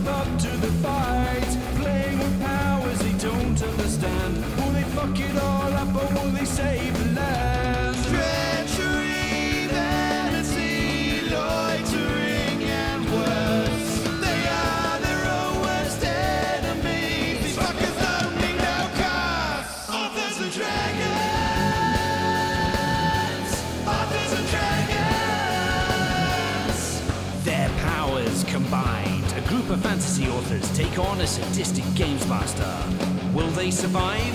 up to the fight, playing with powers they don't understand. Will they fuck it all up or will they save the land? Treachery, vanity, loitering and worse. They are their own worst enemies. These fuckers don't need no cause. Authors and dragons. Authors and dragons. Their powers combined, a group of fantasy authors take on a sadistic games master. Will they survive?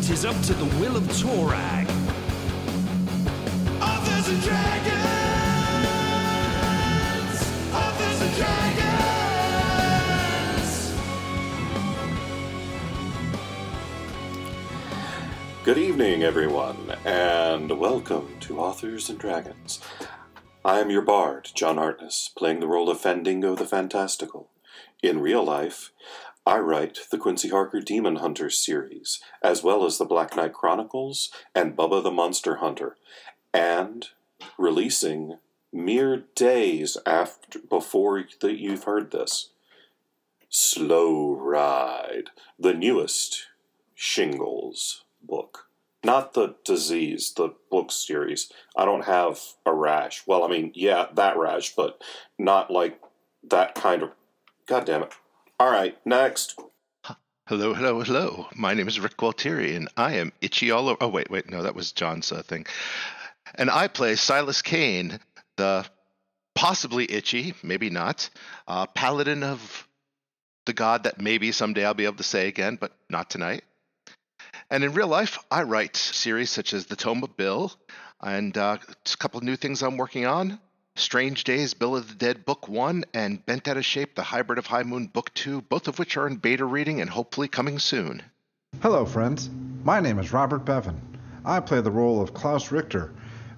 'Tis up to the will of Torag. Authors and dragons. Authors and dragons. Good evening, everyone, and welcome to Authors and Dragons. I am your bard, John Hartness, playing the role of Fandingo the Fantastical. In real life, I write the Quincy Harker Demon Hunters series, as well as the Black Knight Chronicles and Bubba the Monster Hunter, and releasing mere days before you've heard this, Slow Ride, the newest Shingles book. Not the disease, the book series. I don't have a rash. Well, I mean, yeah, that rash, but not like that kind of... God damn it. All right, next. Hello, hello, hello. My name is Rick Gualtieri, and I am itchy all over. Oh, wait, no, that was John's thing. And I play Silas Kane, the possibly itchy, maybe not, paladin of the god that maybe someday I'll be able to say again, but not tonight. And in real life, I write series such as The Tome of Bill, and a couple of new things I'm working on. Strange Days, Bill of the Dead Book 1, and Bent Out of Shape, The Hybrid of High Moon Book 2, both of which are in beta reading and hopefully coming soon. Hello, friends. My name is Robert Bevan. I play the role of Klaus Richter,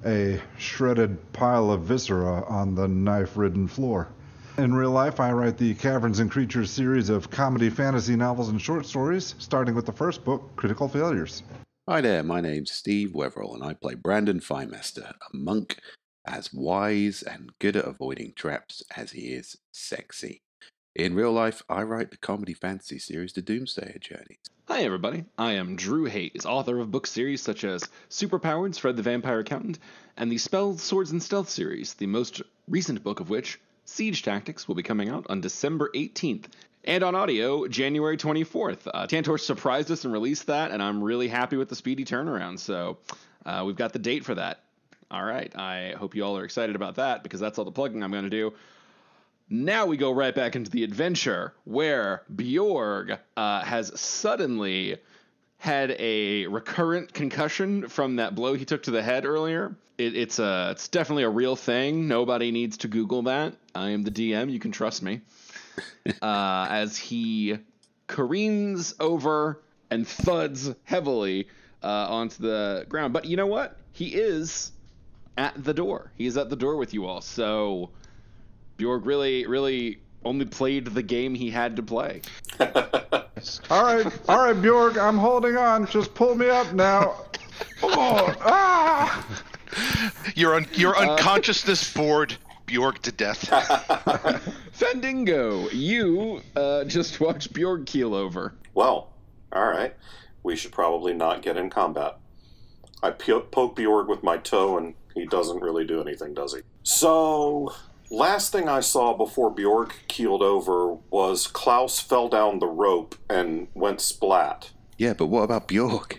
a shredded pile of viscera on the knife-ridden floor. In real life, I write the Caverns and Creatures series of comedy, fantasy novels, and short stories, starting with the first book, Critical Failures. Hi there, my name's Steve Wetherall, and I play Brandon Finemaster, a monk as wise and good at avoiding traps as he is sexy. In real life, I write the comedy fantasy series The Doomsayer Journeys. Hi everybody, I am Drew Hayes, author of book series such as Superpowers, Fred the Vampire Accountant, and the Spells, Swords, and Stealth series, the most recent book of which, Siege Tactics, will be coming out on December 18th. And on audio, January 24th. Tantor surprised us and released that, and I'm really happy with the speedy turnaround, so we've got the date for that. All right, I hope you all are excited about that, because that's all the plugging I'm going to do. Now we go right back into the adventure, where Bjorg has suddenly had a recurrent concussion from that blow he took to the head earlier. It's definitely a real thing. Nobody needs to Google that. I am the DM. You can trust me. As he careens over and thuds heavily onto the ground. But you know what? He is at the door. He is at the door with you all. So Bjorg really only played the game he had to play. All right, Bjorg, I'm holding on. Just pull me up now. Oh, ah! Your unconsciousness bored Bjorg to death. Fandingo, you just watched Bjorg keel over. Well, all right. We should probably not get in combat. I poke Bjorg with my toe, and he doesn't really do anything, does he? So, last thing I saw before Bjorg keeled over was Klaus fell down the rope and went splat. Yeah, but what about Bjorg?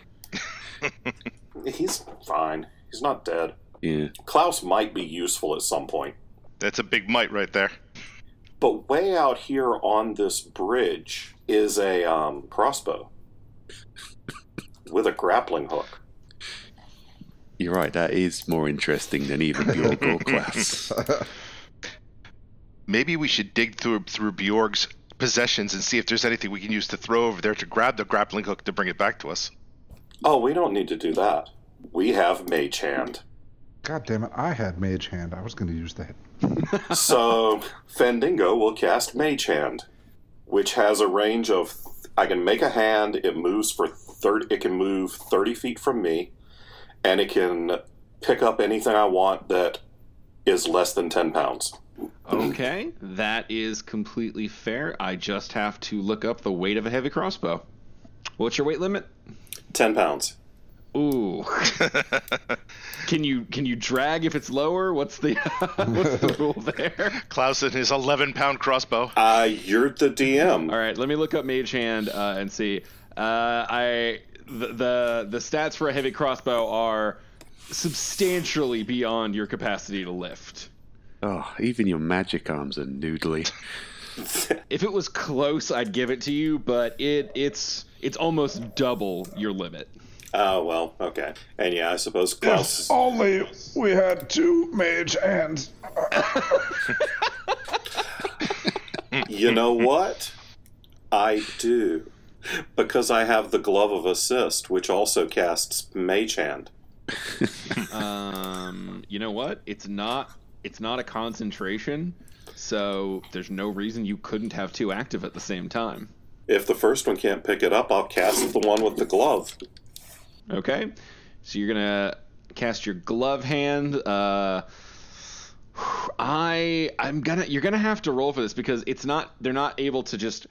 He's fine. He's not dead. Yeah. Klaus might be useful at some point. That's a big might right there. But way out here on this bridge is a crossbow with a grappling hook. You're right, that is more interesting than even Bjorg or Klaus. Maybe we should dig through Bjorg's possessions and see if there's anything we can use to throw over there to grab the grappling hook to bring it back to us. Oh, we don't need to do that. We have Mage Hand. God damn it, I had Mage Hand. I was going to use that. So, Fandingo will cast Mage Hand, which has a range of... I can make a hand, it moves for 30... It can move 30 feet from me, and it can pick up anything I want that is less than 10 pounds. Okay, that is completely fair. I just have to look up the weight of a heavy crossbow. What's your weight limit? 10 pounds. Ooh. Can you drag if it's lower? What's the what's the rule there? Klaus and his 11-pound crossbow. You're the DM. All right, let me look up Mage Hand and see. The stats for a heavy crossbow are substantially beyond your capacity to lift. Oh, even your magic arms are noodly. If it was close, I'd give it to you, but it's almost double your limit. Oh, well, okay. And yeah, I suppose Klaus... If only we had 2 mage hands. You know what? I do. Because I have the Glove of Assist, which also casts Mage Hand. You know what? It's not a concentration, so there's no reason you couldn't have 2 active at the same time. If the first one can't pick it up, I'll cast the one with the glove. Okay, so you're gonna cast your glove hand. You're gonna have to roll for this because they're not able to just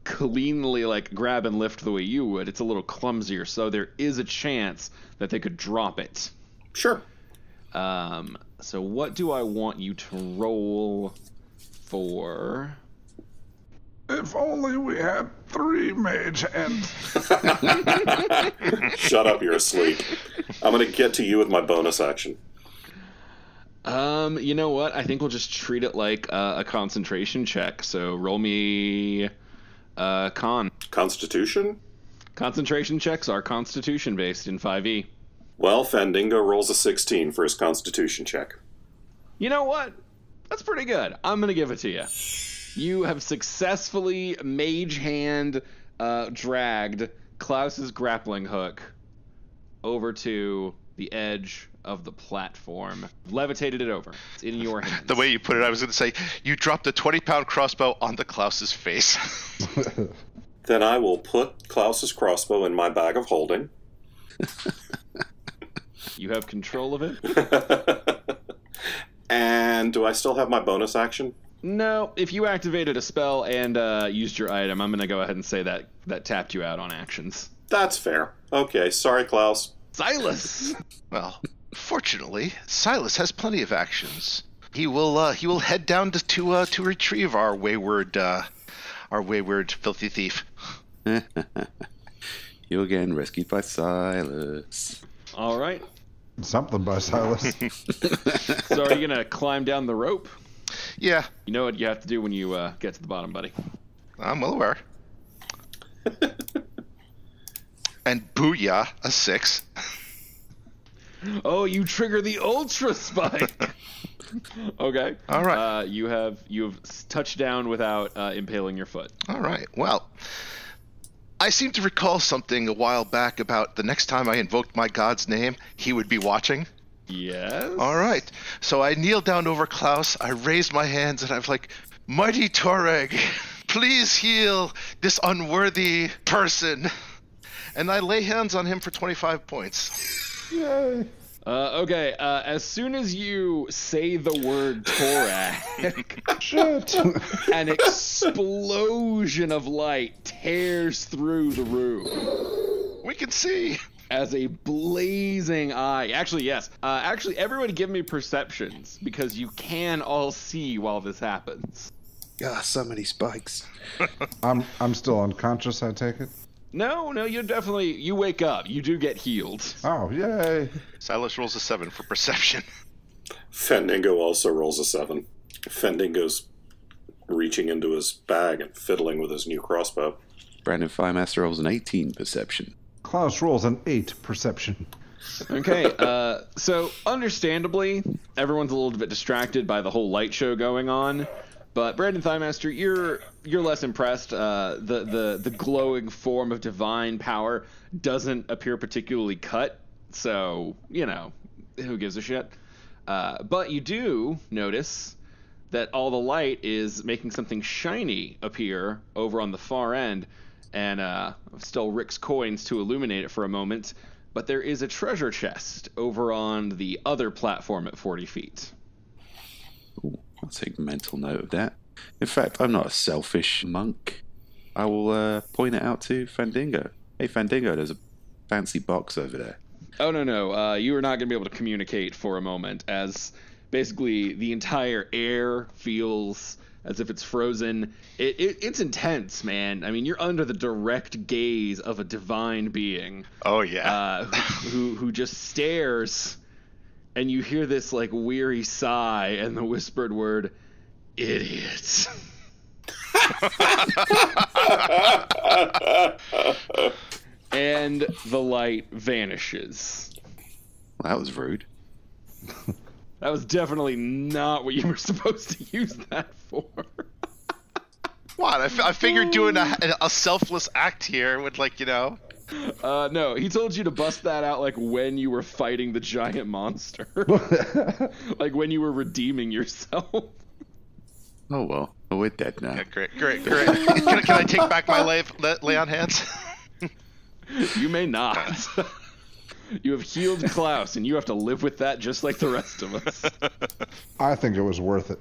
cleanly like grab and lift the way you would. It's a little clumsier, so there is a chance that they could drop it. Sure. So what do I want you to roll for? If only we had 3 mage hands. Shut up, you're asleep. I'm going to get to you with my bonus action. You know what? I think we'll just treat it like a concentration check. So roll me con. Constitution? Concentration checks are constitution based in 5e. Well, Fandingo rolls a 16 for his constitution check. You know what? That's pretty good. I'm going to give it to you. You have successfully mage hand dragged Klaus's grappling hook over to the edge of the platform. Levitated it over. It's in your hands. The way you put it, I was going to say, you dropped a 20-pound crossbow onto Klaus's face. Then I will put Klaus's crossbow in my bag of holding. You have control of it? And do I still have my bonus action? No, if you activated a spell and used your item, I'm going to go ahead and say that tapped you out on actions. That's fair. Okay, sorry, Klaus. Silas! Well, fortunately, Silas has plenty of actions. He will head down to retrieve our wayward filthy thief. You're getting rescued by Silas. All right. Something by Silas. So are you going to climb down the rope? Yeah. You know what you have to do when you get to the bottom, buddy. I'm well aware. And booyah, a 6. Oh, you trigger the ultra spike. Okay. All right. You have touched down without impaling your foot. All right. Well, I seem to recall something a while back about the next time I invoked my god's name, he would be watching. Yes. All right. So I kneel down over Klaus. I raise my hands and I'm like, "Mighty Toreg, please heal this unworthy person." And I lay hands on him for 25 points. Yay. Okay. As soon as you say the word Torag, Shit. an explosion of light tears through the room. We can see. As a blazing eye. Actually, yes. Actually, everybody give me perceptions, because you can all see while this happens. Ah, so many spikes. I'm still unconscious, I take it? No, you wake up. You do get healed. Oh, yay. Silas rolls a 7 for perception. Fandingo also rolls a 7. Fandingo's reaching into his bag and fiddling with his new crossbow. Brandon Firemaster rolls an 18 perception. Klaus rolls an 8 perception. Okay, so understandably, everyone's a little bit distracted by the whole light show going on. But Brandon Thighmaster, you're less impressed. The glowing form of divine power doesn't appear particularly cut, so who gives a shit? But you do notice that all the light is making something shiny appear over on the far end, and still Rick's coins to illuminate it for a moment. But there is a treasure chest over on the other platform at 40 feet. Ooh, I'll take mental note of that. In fact, I'm not a selfish monk. I will point it out to Fandango. Hey, Fandango, there's a fancy box over there. Oh, no. You are not going to be able to communicate for a moment, as basically the entire air feels as if it's frozen. It's intense, man. I mean, you're under the direct gaze of a divine being. Oh, yeah. Who just stares, and you hear this, like, weary sigh and the whispered word, idiot. And the light vanishes. Well, that was rude. That was definitely not what you were supposed to use that for. What? I figured doing a selfless act here would, like, you know... No, he told you to bust that out, like, when you were fighting the giant monster. Like, when you were redeeming yourself. Oh, well. We're dead now. Yeah, great. Can I take back my lay on hands? You may not. You have healed Klaus, and you have to live with that just like the rest of us. I think it was worth it.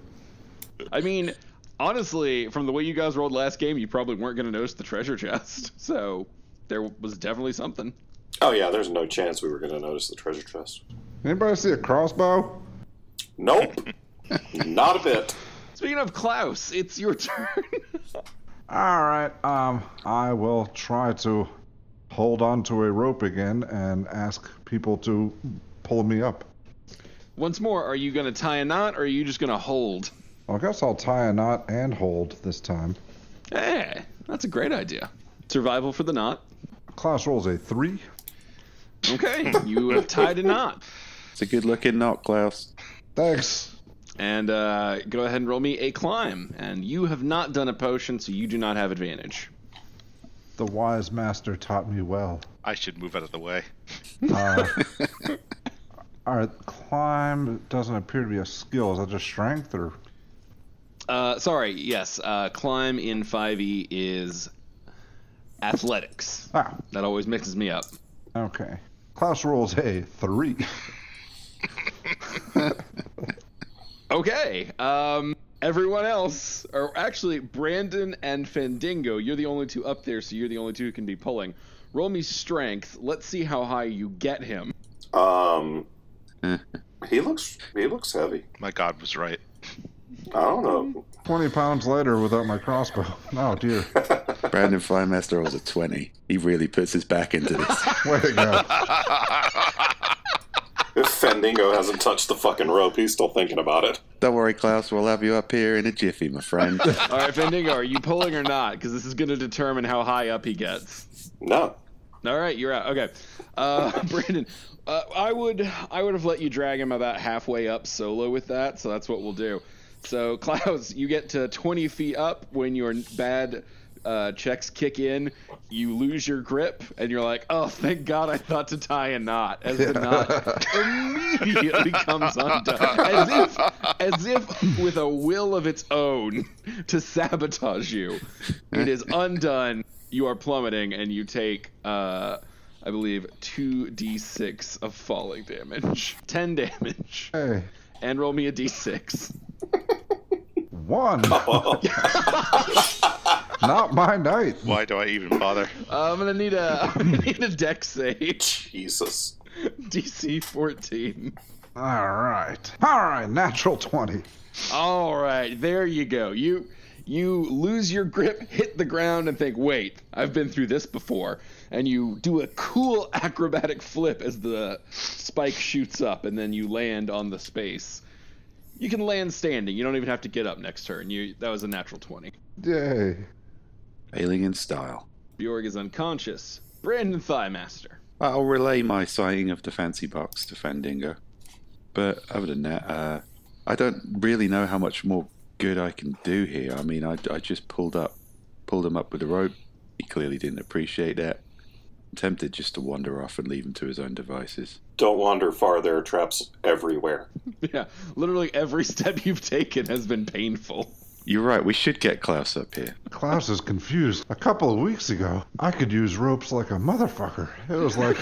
I mean, honestly, from the way you guys rolled last game, you probably weren't going to notice the treasure chest. So there was definitely something. Oh, yeah, there's no chance we were going to notice the treasure chest. Anybody see a crossbow? Nope. Not a bit. Speaking of Klaus, it's your turn. All right. I will try to hold onto a rope again and ask people to pull me up. Once more, are you going to tie a knot, or are you just going to hold? Well, I guess I'll tie a knot and hold this time. Hey, that's a great idea. Survival for the knot. Klaus rolls a 3. Okay, you have tied a knot. It's a good-looking knot, Klaus. Thanks. And go ahead and roll me a climb. And you have not done a potion, so you do not have advantage. The wise master taught me well. I should move out of the way. All right, climb doesn't appear to be a skill. Is that just strength or? Sorry, yes. Climb in 5e is athletics. Ah, That always mixes me up. okay. Klaus rolls a 3. Okay. Everyone else, or actually Brandon and Fandango, you're the only two up there, so you're the only two who can be pulling. Roll me strength. Let's see how high you get him. He looks heavy. My God was right. I don't know. 20 pounds later without my crossbow. Oh, dear. Brandon Flymester rolls a 20. He really puts his back into this. Way to go. If Fandango hasn't touched the fucking rope, he's still thinking about it. Don't worry, Klaus. We'll have you up here in a jiffy, my friend. All right, Fandango, are you pulling or not? Because this is going to determine how high up he gets. No. All right, you're out. Okay. Brandon, I would have let you drag him about halfway up solo with that, so that's what we'll do. So, Klaus, you get to 20 feet up. When your bad checks kick in, you lose your grip, and you're like, oh, thank God I thought to tie a knot, as the knot immediately comes undone. As if with a will of its own to sabotage you. It is undone. You are plummeting, and you take, I believe, 2d6 of falling damage. 10 damage. Hey. And roll me a d6. 1. Not my night. Why do I even bother? I'm gonna need a dex save. Jesus. DC 14. All right, natural 20. All right, there you go. You lose your grip, hit the ground, and think, wait, I've been through this before. And you do a cool acrobatic flip as the spike shoots up, and then you land on the space. You can land standing. You don't even have to get up next turn. That was a natural 20. Yay. Failing in style. Bjorg is unconscious. Brandon Thighmaster. I'll relay my sighting of the fancy box to Fandango. But other than that, I don't really know how much more good I can do here. I mean, I just pulled him up with a rope. He clearly didn't appreciate that. I'm tempted just to wander off and leave him to his own devices. Don't wander far. There are traps everywhere. Yeah, literally every step you've taken has been painful. You're right, we should get Klaus up here. Klaus is confused. A couple of weeks ago, I could use ropes like a motherfucker. It was like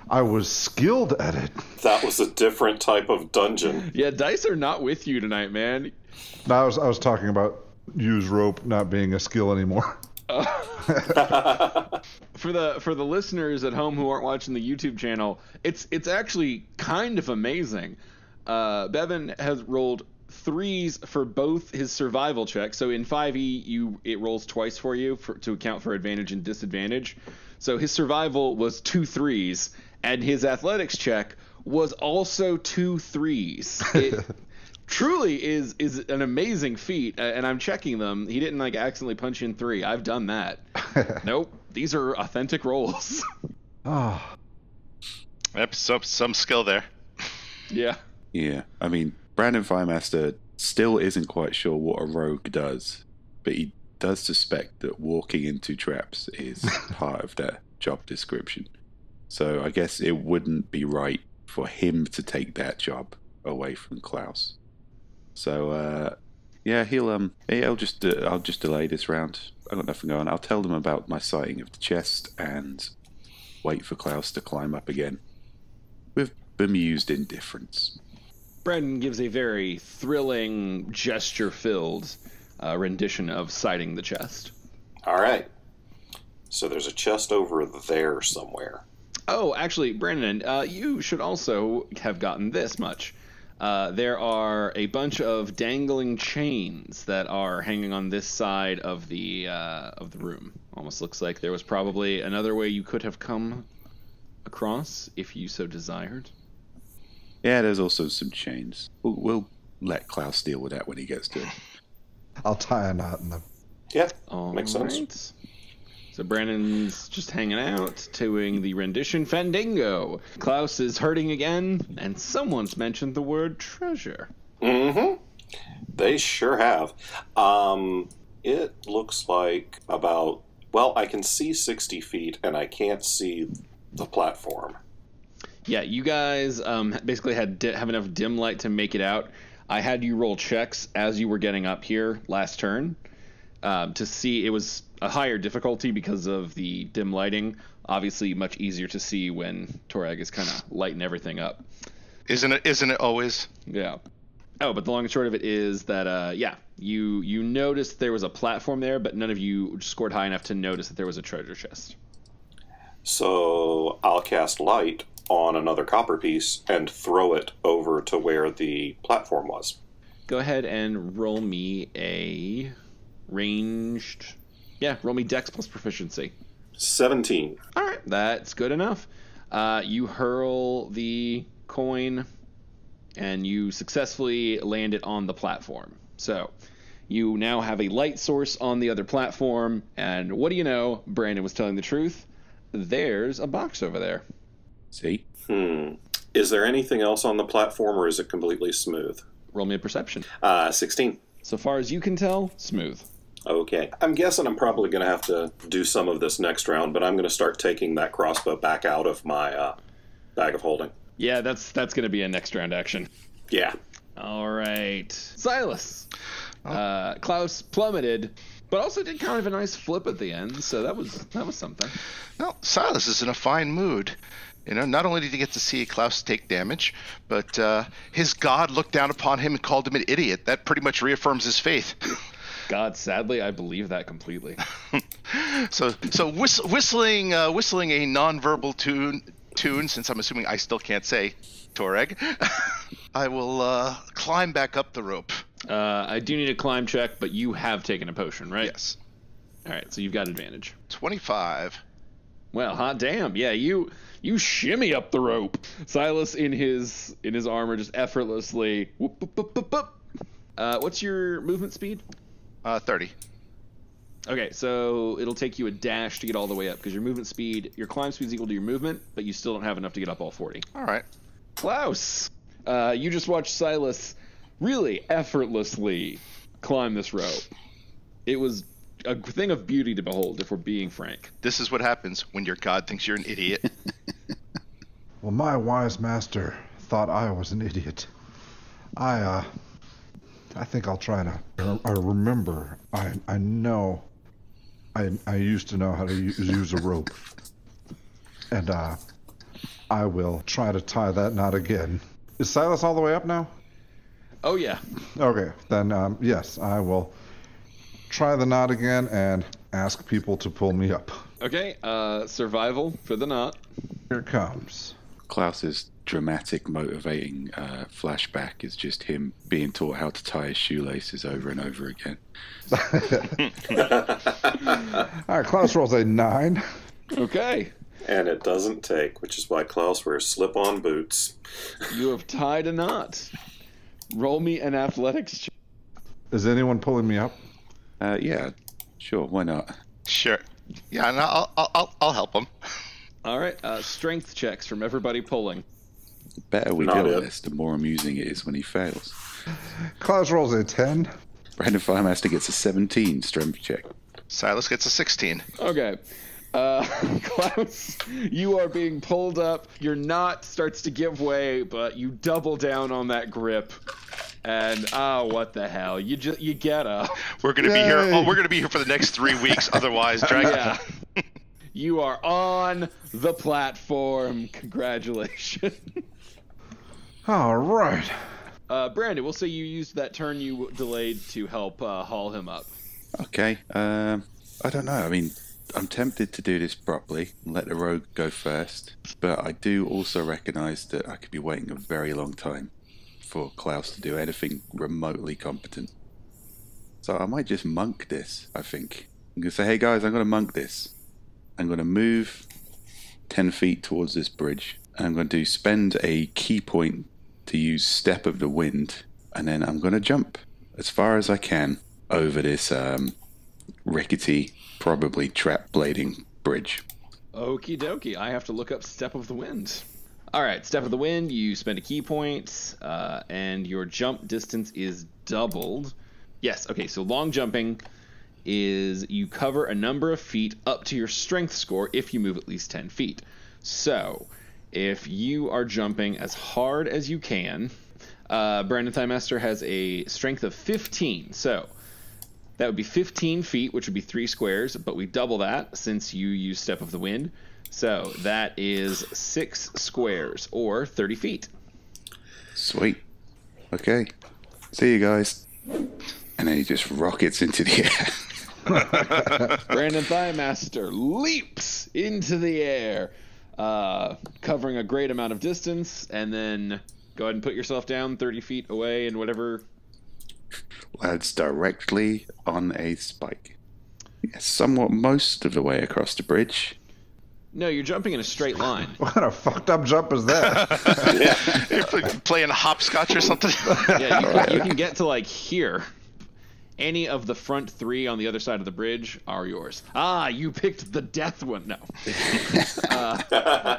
I was skilled at it. That was a different type of dungeon. Yeah, dice are not with you tonight, man. No, I was talking about use rope not being a skill anymore. For the listeners at home who aren't watching the YouTube channel, it's actually kind of amazing. Bevan has rolled 3s for both his survival checks. So in 5e, it rolls twice for you to account for advantage and disadvantage. So his survival was 2 3s, and his athletics check was also 2 3s. It truly is an amazing feat, and I'm checking them. He didn't accidentally punch in 3. I've done that. Nope, these are authentic rolls. Ah. Yep, some skill there. Yeah. Yeah, I mean, Brandon Firemaster still isn't quite sure what a rogue does, but he does suspect that walking into traps is part of their job description. So I guess it wouldn't be right for him to take that job away from Klaus. So yeah, I'll just delay this round. I've got nothing going. I'll tell them about my sighting of the chest and wait for Klaus to climb up again with bemused indifference. Brandon gives a very thrilling, gesture-filled rendition of sighting the chest. All right. So there's a chest over there somewhere. Oh, actually, Brandon, you should also have gotten this much. There are a bunch of dangling chains that are hanging on this side of the room. Almost looks like there was probably another way you could have come across if you so desired. Yeah, there's also some chains. We'll let Klaus deal with that when he gets to it. I'll tie a knot in them. Yeah, All makes right. sense. So Brandon's just hanging out, doing the rendition Fandango. Klaus is hurting again, and someone's mentioned the word treasure. Mm-hmm. They sure have. It looks like I can see 60 feet, and I can't see the platform. Yeah, you guys basically have enough dim light to make it out. I had you roll checks as you were getting up here last turn to see. It was a higher difficulty because of the dim lighting. Obviously, much easier to see when Torag is kind of lighting everything up. Isn't it always? Yeah. Oh, but the long and short of it is that, you noticed there was a platform there, but none of you scored high enough to notice that there was a treasure chest. So I'll cast light on another copper piece and throw it over to where the platform was. Go ahead and roll me a ranged... Yeah, roll me Dex plus proficiency. 17. All right, that's good enough. You hurl the coin, and you successfully land it on the platform. So you now have a light source on the other platform, and what do you know? Brandon was telling the truth. There's a box over there. See? Is there anything else on the platform, or is it completely smooth? Roll me a perception. 16. So far as you can tell, smooth. Okay. I'm guessing I'm probably going to have to do some of this next round, but I'm going to start taking that crossbow back out of my bag of holding. Yeah, that's going to be a next round action. Yeah. All right. Silas. Klaus plummeted, but also did kind of a nice flip at the end, so that was something. Well, Silas is in a fine mood. Not only did he get to see Klaus take damage, but his god looked down upon him and called him an idiot. That pretty much reaffirms his faith. God, sadly, I believe that completely. So whistling a non-verbal tune, since I'm assuming I still can't say Toreg, I will climb back up the rope. I do need a climb check, but you have taken a potion, right? Yes. All right, so you've got advantage. 25. Well, hot damn. Yeah, you shimmy up the rope. Silas in his armor just effortlessly. Whoop, whoop, whoop, whoop, whoop. What's your movement speed? 30. Okay, so it'll take you a dash to get all the way up because your climb speed is equal to your movement, but you still don't have enough to get up all 40. All right. Klaus, you just watched Silas really effortlessly climb this rope. It was a thing of beauty to behold, if we're being frank. This is what happens when your god thinks you're an idiot. Well, my wise master thought I was an idiot. I think I'll try to. I remember. I know. I used to know how to use a rope, and I will try to tie that knot again. Is Silas all the way up now? Oh, yeah. Okay, then yes, I will try the knot again and ask people to pull me up. Okay, survival for the knot. Here it comes. Klaus's dramatic, motivating flashback is just him being taught how to tie his shoelaces over and over again. All right, Klaus rolls a 9. Okay. And it doesn't take, which is why Klaus wears slip-on boots. You have tied a knot. Roll me an athletics check. Is anyone pulling me up? Yeah, sure, why not? Sure. Yeah, no, I'll help him. All right, strength checks from everybody pulling. The better we Not do it. this, the more amusing it is when he fails. Klaus rolls a 10. Brandon Firemaster gets a 17 strength check. Silas gets a 16. Okay. Klaus, you are being pulled up. Your knot starts to give way, but you double down on that grip. And what the hell? You get up. We're gonna be here. Oh, we're gonna be here for the next 3 weeks. Otherwise, Dragon. Yeah. You are on the platform. Congratulations. All right. Brandon, we'll say you used that turn you delayed to help haul him up. Okay, I don't know. I mean, I'm tempted to do this properly and let the rogue go first, but I do also recognize that I could be waiting a very long time for Klaus to do anything remotely competent. So I might just monk this, I think. I'm going to say, hey guys, I'm going to monk this. I'm going to move 10 feet towards this bridge. And I'm going to spend a key point to use Step of the Wind. And then I'm going to jump as far as I can over this rickety, probably trap blading bridge. Okie dokie. I have to look up Step of the Wind. All right, Step of the Wind, you spend a key point, and your jump distance is doubled. Yes, okay, so long jumping is you cover a number of feet up to your strength score if you move at least 10 feet. So, if you are jumping as hard as you can, Brandon Thighmaster has a strength of 15, so that would be 15 feet, which would be 3 squares, but we double that since you use Step of the Wind. So that is 6 squares, or 30 feet. Sweet. Okay. See you guys. And then he just rockets into the air. Brandon Thighmaster leaps into the air, covering a great amount of distance, and then go ahead and put yourself down 30 feet away and whatever. Lands directly on a spike. Yes, somewhat most of the way across the bridge. No, you're jumping in a straight line. What kind of fucked up jump is that? You're playing hopscotch or something. Yeah, you can get to like here. Any of the front 3 on the other side of the bridge are yours. Ah, you picked the death one. No.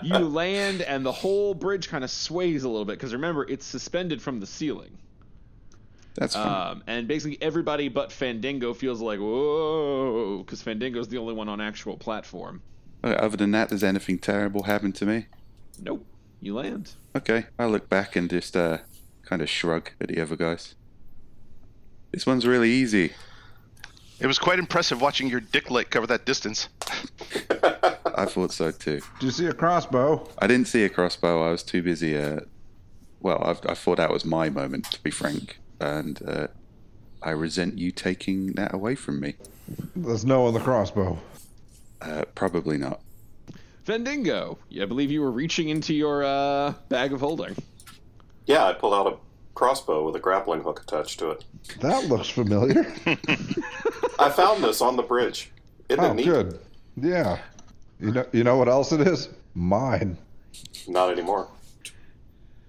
You land and the whole bridge kind of sways a little bit because remember, it's suspended from the ceiling. That's fine. And basically everybody but Fandango feels like, whoa, because Fandango's the only one on actual platform. Okay, other than that, does anything terrible happen to me? Nope. You land. Okay, I look back and just kind of shrug at the other guys. This one's really easy. It was quite impressive watching your dick light cover that distance. I thought so too. Do you see a crossbow? I didn't see a crossbow. I was too busy. Well, I thought that was my moment, to be frank. And I resent you taking that away from me. There's no on the crossbow. Probably not. Fandango, I believe you were reaching into your bag of holding. Yeah, I pulled out a crossbow with a grappling hook attached to it. That looks familiar. I found this on the bridge. Isn't it neat? Good. Yeah. You know what else it is? Mine. Not anymore.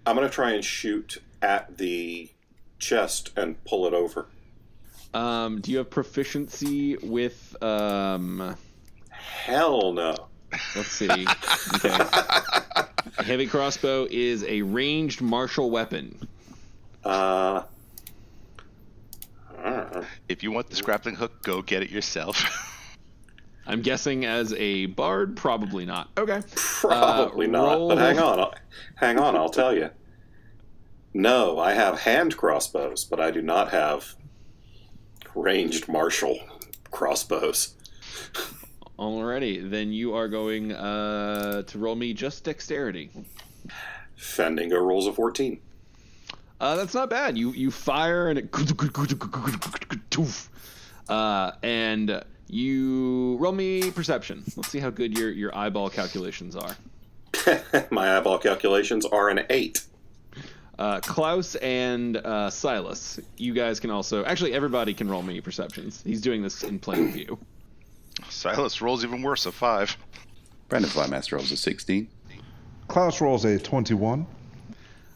I'm going to try and shoot at the chest and pull it over. Do you have proficiency with Hell no. let's see. Okay. A heavy crossbow is a ranged martial weapon. If you want this grappling hook, go get it yourself. I'm guessing as a bard, probably not. Okay. Probably not. roll- But hang on, I'll tell you. No, I have hand crossbows, but I do not have ranged martial crossbows. Alrighty, then you are going to roll me just dexterity. Fendingo rolls a 14. That's not bad. You fire and it and you roll me perception. Let's see how good your eyeball calculations are. My eyeball calculations are an 8. Klaus and Silas, you guys can also... Actually, everybody can roll me perceptions. He's doing this in plain view. Silas rolls even worse, a 5. Brandon Firemaster rolls a 16. Klaus rolls a 21.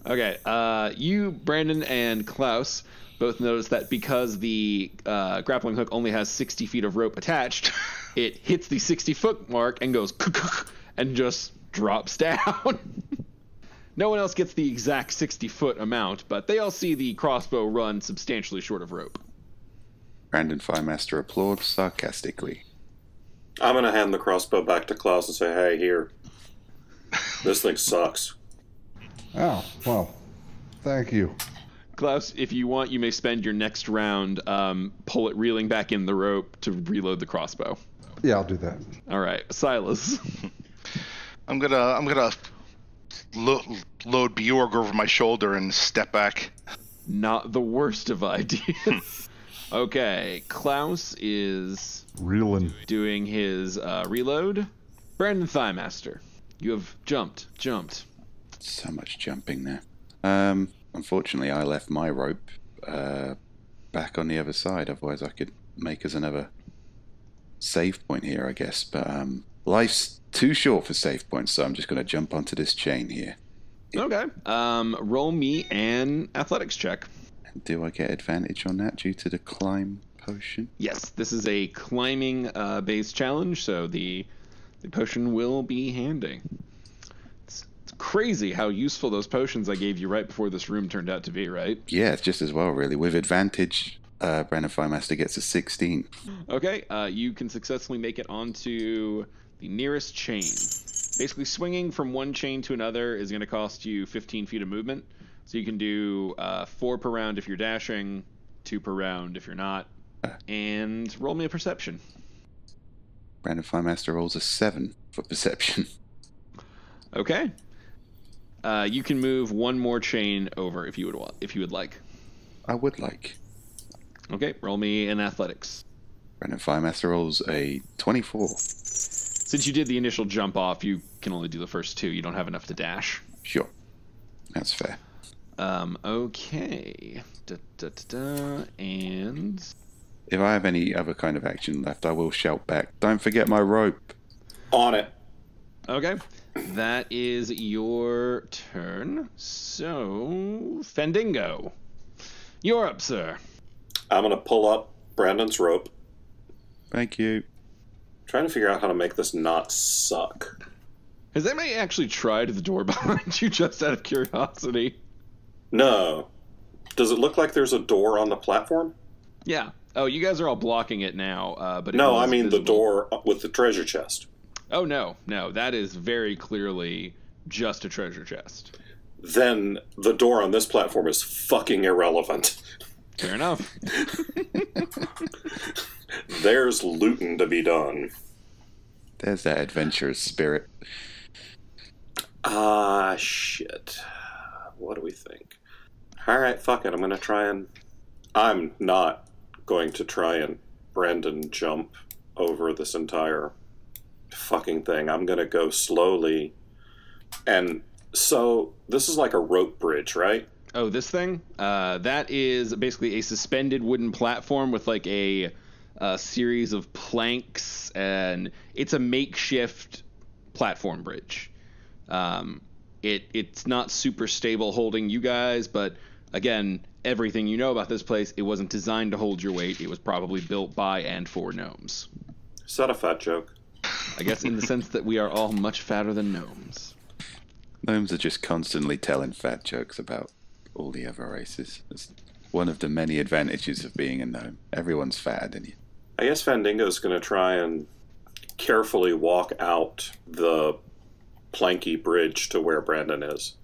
Okay, you, Brandon, and Klaus both notice that because the grappling hook only has 60 feet of rope attached, it hits the 60-foot mark and goes and just drops down. No one else gets the exact 60-foot amount, but they all see the crossbow run substantially short of rope. Brandon Firemaster applauds sarcastically. I'm going to hand the crossbow back to Klaus and say, hey, here. This thing sucks. Oh, well, thank you. Klaus, if you want, you may spend your next round pull it reeling back in the rope to reload the crossbow. Yeah, I'll do that. All right, Silas. I'm gonna load Bjorg over my shoulder and step back. Not the worst of ideas. Okay, Klaus is Reeling. doing his reload. Brandon Thighmaster, you have jumped. So much jumping there. Unfortunately, I left my rope back on the other side. Otherwise, I could make us another save point here, I guess. But life's too short for save points, so I'm just going to jump onto this chain here. Okay. Roll me an athletics check. And do I get advantage on that due to the climb potion? Yes, this is a climbing based challenge, so the potion will be handy. It's crazy how useful those potions I gave you right before this room turned out to be, right? Yeah, it's just as well, really. With advantage, Brandon Firemaster gets a 16. Okay, you can successfully make it onto the nearest chain. Basically, swinging from one chain to another is going to cost you 15 feet of movement. So you can do 4 per round if you're dashing, 2 per round if you're not. And roll me a perception. Brandon Firemaster rolls a 7 for perception. Okay. You can move one more chain over if you would like. I would like. Okay, roll me an athletics. Brandon Firemaster rolls a 24. Since you did the initial jump off, you can only do the first 2. You don't have enough to dash. Sure. That's fair. Okay. And... If I have any other kind of action left, I will shout back, don't forget my rope. On it. Okay. That is your turn. So, Fendingo. You're up, sir. I'm going to pull up Brandon's rope. Thank you. Trying to figure out how to make this not suck. Has anybody actually tried the door behind you just out of curiosity? No. Does it look like there's a door on the platform? Yeah. Oh, you guys are all blocking it now. But No, I mean the door with the treasure chest. Oh, no. That is very clearly just a treasure chest. Then the door on this platform is fucking irrelevant. Fair enough. There's looting to be done. There's that adventurous spirit. Shit. What do we think? Alright, fuck it. I'm not going to try and Brandon jump over this entire fucking thing. I'm gonna go slowly. And so, this is like a rope bridge, right? Oh, this thing? That is basically a suspended wooden platform with like a series of planks, and it's a makeshift platform bridge. It's not super stable holding you guys, but again, everything you know about this place, it wasn't designed to hold your weight. It was probably built by and for gnomes. Is that a fat joke? I guess in the sense that we are all much fatter than gnomes. Gnomes are just constantly telling fat jokes about all the other races. It's one of the many advantages of being a gnome. Everyone's fatter than you. I guess Fandingo's going to try and carefully walk out the planky bridge to where Brandon is.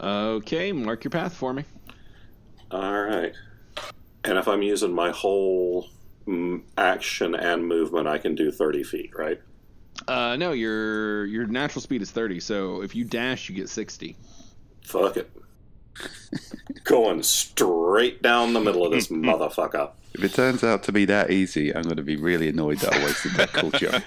Okay, mark your path for me. All right. And if I'm using my whole action and movement, I can do 30 feet, right? No, your natural speed is 30, so if you dash, you get 60. Fuck it. Going straight down the middle of this motherfucker. If it turns out to be that easy, I'm going to be really annoyed that I wasted that cool jump.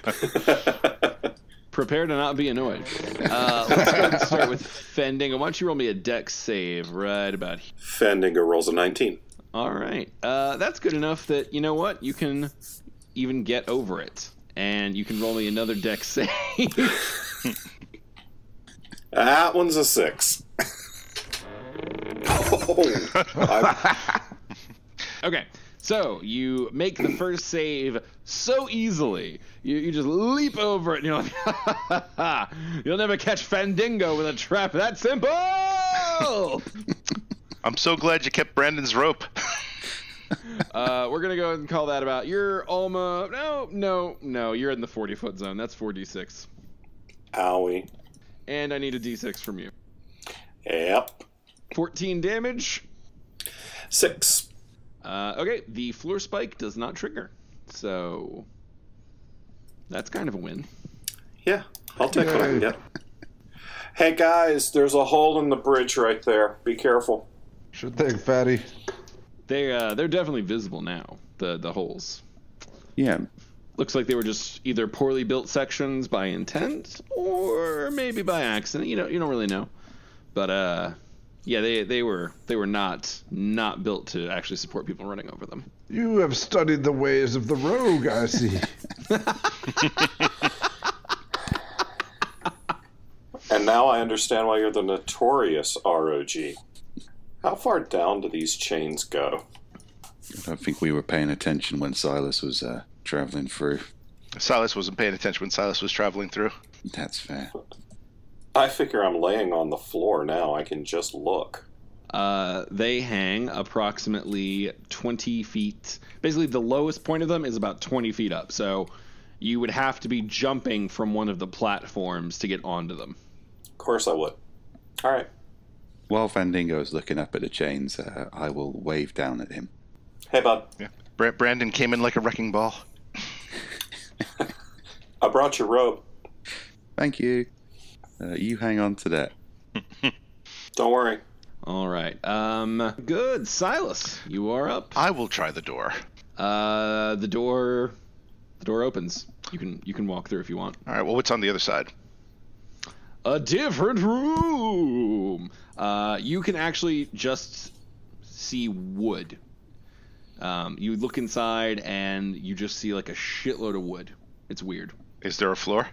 Prepare to not be annoyed. Let's go ahead and start with Fending. Why don't you roll me a dex save right about here? Fendingo rolls a 19. All right. That's good enough that, you know what? You can even get over it. And you can roll me another dex save. That one's a 6. Okay. So, you make the first save so easily. You just leap over it, and you're like, you'll never catch Fandingo with a trap that simple! I'm so glad you kept Brandon's rope. We're going to go ahead and call that about. You're almost... No, you're in the 40-foot zone. That's 4d6. Owie. And I need a d6 from you. Yep. 14 damage. 6. Okay, the floor spike does not trigger. So, that's kind of a win. Yeah, I'll take what I can get. Hey guys, there's a hole in the bridge right there. Be careful. Sure thing, fatty. They're definitely visible now, the holes. Yeah. Looks like they were just either poorly built sections by intent or maybe by accident. You don't really know. But yeah, they were not built to actually support people running over them. You have studied the ways of the rogue, I see. And now I understand why you're the notorious ROG. How far down do these chains go? I don't think we were paying attention when Silas was traveling through. Silas wasn't paying attention when Silas was traveling through. That's fair. I figure I'm laying on the floor now. I can just look. They hang approximately 20 feet. Basically, the lowest point of them is about 20 feet up. So you would have to be jumping from one of the platforms to get onto them. Of course I would. All right. While Fandingo's looking up at the chains, I will wave down at him. Hey, bud. Yeah. Brandon came in like a wrecking ball. I brought your rope. Thank you. You hang on to that. Don't worry. All right. Good. Silas, you are up. I will try the door. The door opens. You can walk through if you want. All right. Well, what's on the other side? A different room. You can actually just see wood. You look inside and you just see like a shitload of wood. It's weird. Is there a floor?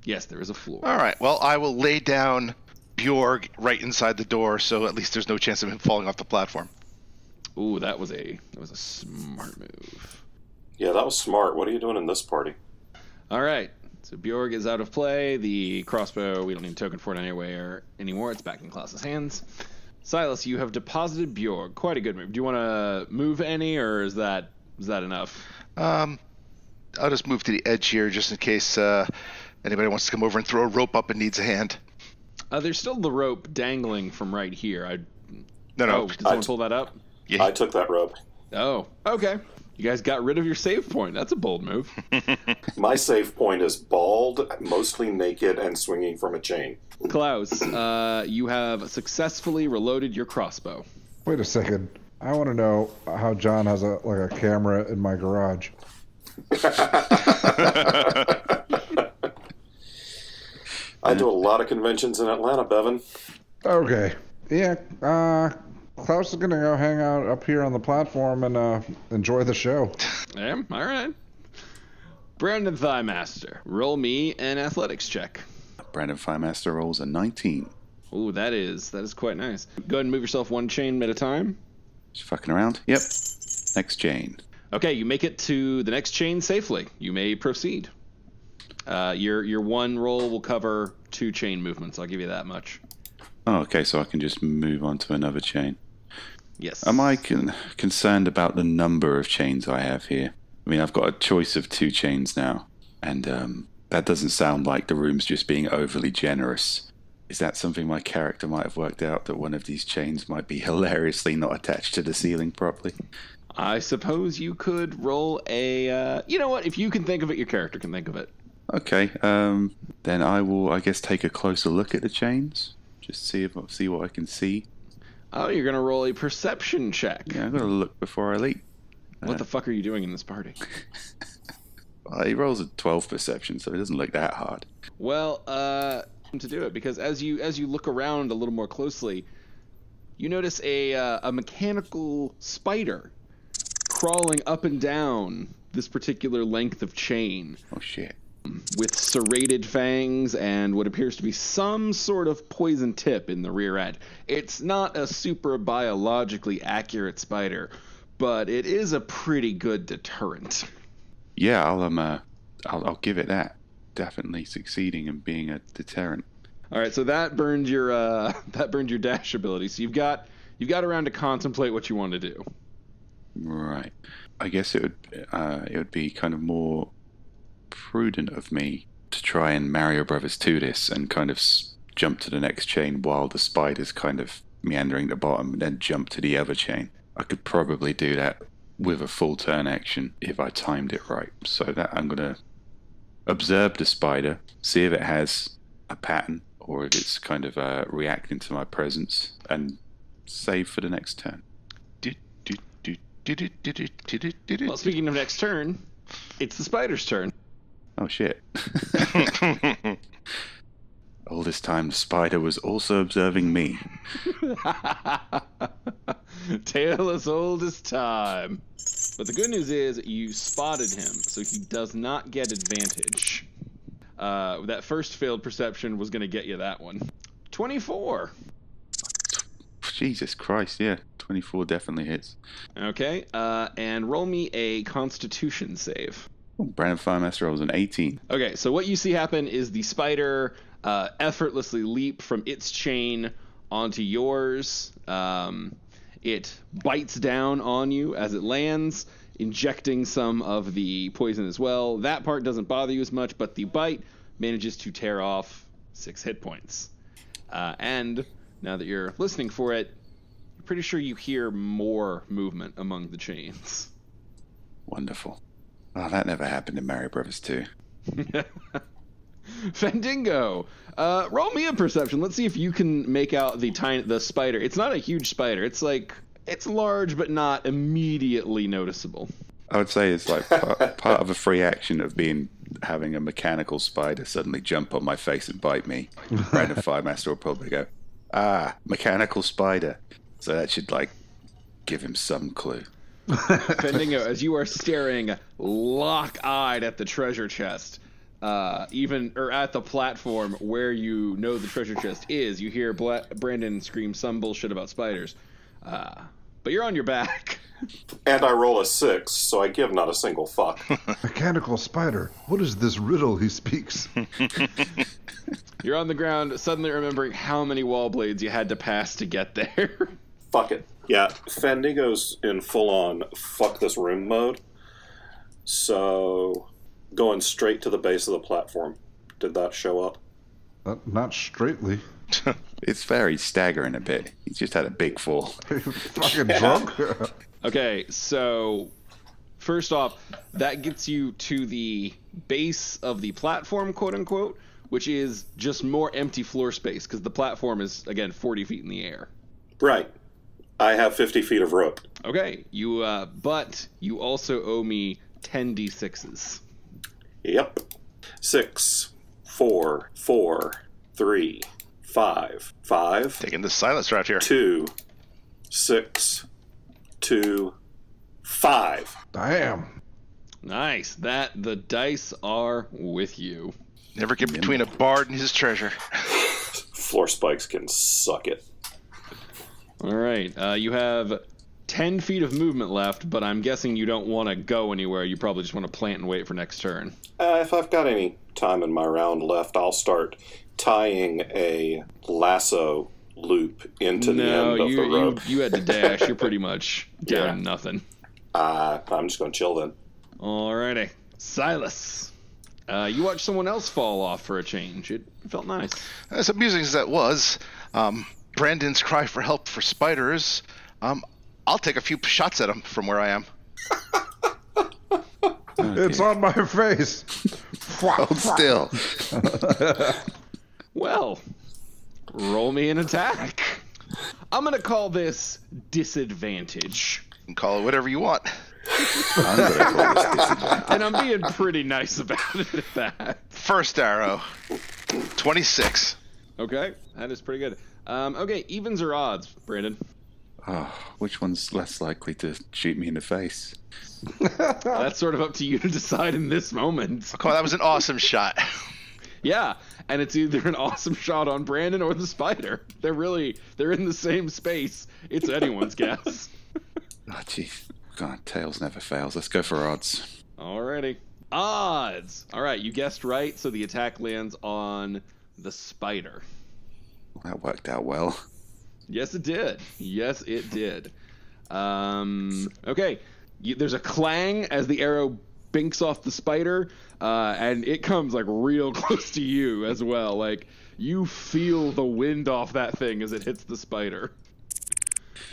Yes, there is a floor. All right. Well, I will lay down Bjorg right inside the door, so at least there's no chance of him falling off the platform. Ooh, that was a smart move. Yeah, that was smart. What are you doing in this party? All right. So Bjorg is out of play. The crossbow, we don't need a token for it anymore. It's back in Klaus's hands. Silas, you have deposited Bjorg. Quite a good move. Do you want to move any, or is that enough? I'll just move to the edge here just in case anybody wants to come over and throw a rope up and needs a hand. There's still the rope dangling from right here. No. Oh, did someone pull that up? Yeah. I took that rope. Oh, okay. You guys got rid of your save point. That's a bold move. My save point is bald, mostly naked, and swinging from a chain. Klaus, you have successfully reloaded your crossbow. Wait a second. I want to know how John has a camera in my garage. I do a lot of conventions in Atlanta, Bevan. Okay. Yeah, Klaus is going to go hang out up here on the platform and enjoy the show. Yeah, all right. Brandon Thighmaster, roll me an athletics check. Brandon Firemaster rolls a 19. Ooh, that is quite nice. Go ahead and move yourself one chain at a time. Just fucking around? Yep. Next chain. Okay, you make it to the next chain safely. You may proceed. Your one roll will cover 2 chain movements. I'll give you that much. Oh, okay, so I can just move on to another chain. Yes. Am I concerned about the number of chains I have here? I mean, I've got a choice of 2 chains now, and that doesn't sound like the room's just being overly generous. Is that something my character might have worked out, that one of these chains might be hilariously not attached to the ceiling properly? I suppose you could roll a... you know what? If you can think of it, your character can think of it. Okay, then I will, I guess, take a closer look at the chains. Just see what I can see. Oh, you're going to roll a perception check. Yeah, I'm going to look before I leap. What the fuck are you doing in this party? Well, he rolls a 12 perception, so it doesn't look that hard. Well, to do it, because as you look around a little more closely, you notice a mechanical spider crawling up and down this particular length of chain. Oh shit. With serrated fangs and what appears to be some sort of poison tip in the rear end. It's not a super biologically accurate spider, but it is a pretty good deterrent. Yeah, I'll give it that. Definitely succeeding in being a deterrent. All right, so that burned your dash ability. So you've got around to contemplate what you want to do. Right. I guess it would be kind of more prudent of me to try and Mario Brothers 2 this and kind of jump to the next chain while the spider's kind of meandering the bottom, and then jump to the other chain. I could probably do that with a full turn action if I timed it right. So that I'm going to observe the spider, see if it has a pattern or if it's kind of reacting to my presence, and save for the next turn. Well, speaking of next turn, it's the spider's turn. Oh shit. All this time the spider was also observing me. Tale as old as time. But the good news is you spotted him, so he does not get advantage. That first failed perception was going to get you that one. 24. Jesus Christ, yeah. 24 definitely hits. Okay, and roll me a Constitution save. Oh, Brandon Firemaster rolls an 18. Okay, so what you see happen is the spider effortlessly leap from its chain onto yours. It bites down on you as it lands, injecting some of the poison as well. That part doesn't bother you as much, but the bite manages to tear off 6 hit points. And now that you're listening for it, I'm pretty sure you hear more movement among the chains. Wonderful. Oh, that never happened in Mario Brothers 2. Fendingo, roll me a perception. Let's see if you can make out the spider. It's not a huge spider. It's large, but not immediately noticeable. I would say it's like part of a free action of having a mechanical spider suddenly jump on my face and bite me. Brandon Firemaster will probably go, mechanical spider. So that should give him some clue. Fendingo, as you are staring lock-eyed at the treasure chest, at the platform where you know the treasure chest is, you hear Brandon scream some bullshit about spiders. But you're on your back. And I roll a 6, so I give not a single fuck. Mechanical spider. What is this riddle he speaks? You're on the ground, suddenly remembering how many wall blades you had to pass to get there. Fuck it. Yeah, Fendingo's in full-on fuck this room mode. So, going straight to the base of the platform. Did that show up? Not straightly. It's very staggering a bit. He's just had a big fall. Are you fucking drunk? Okay, so first off, that gets you to the base of the platform, quote-unquote, which is just more empty floor space, because the platform is, again, 40 feet in the air. Right. I have 50 feet of rope. Okay, but you also owe me 10 d6s. Yep. 6, 4, 4, 3, 5, 5. Taking the silence route here. 2, 6, 2, 5. Damn. Nice. The dice are with you. Never get between a bard and his treasure. Floor spikes can suck it. All right. You have 10 feet of movement left, but I'm guessing you don't want to go anywhere. You probably just want to plant and wait for next turn. If I've got any time in my round left, I'll start tying a lasso loop into the end of the rope. You had to dash. You're pretty much down to nothing. I'm just going to chill then. Alrighty. Silas. You watch someone else fall off for a change. It felt nice. As amusing as that was, Brandon's cry for help for spiders, I'll take a few shots at him from where I am. It's on my face. Hold still. Well, roll me an attack. I'm going to call this disadvantage. You can call it whatever you want. I'm gonna call this disadvantage. And I'm being pretty nice about it at that. First arrow, 26. Okay, that is pretty good. Okay, evens or odds, Brandon? Oh, which one's less likely to shoot me in the face? That's sort of up to you to decide in this moment. Come on, that was an awesome shot. Yeah, and it's either an awesome shot on Brandon or the spider. They're in the same space. It's anyone's guess. Oh, jeez. God, tails never fails. Let's go for odds. Alrighty. Odds. All right, you guessed right, so the attack lands on the spider. Well, that worked out well. Yes, it did. Yes, it did. Okay. There's a clang as the arrow binks off the spider, and it comes like real close to you as well. Like you feel the wind off that thing as it hits the spider.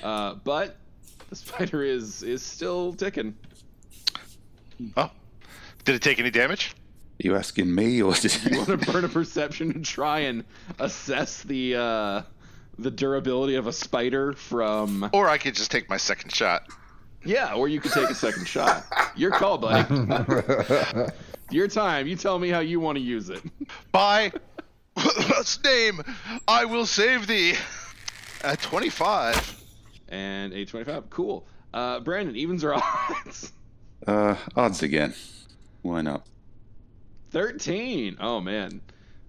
But the spider is still ticking. Oh, did it take any damage? Are you asking me, or did You want to burn a perception and try and assess the durability of a spider from... Or I could just take my second shot. Yeah, or you could take a second shot. Your call, buddy. Your time. You tell me how you want to use it. By Allah's name, I will save thee. At 25. And a 25. Cool. Brandon, evens or odds? Odds again. Why not? 13. Oh, man.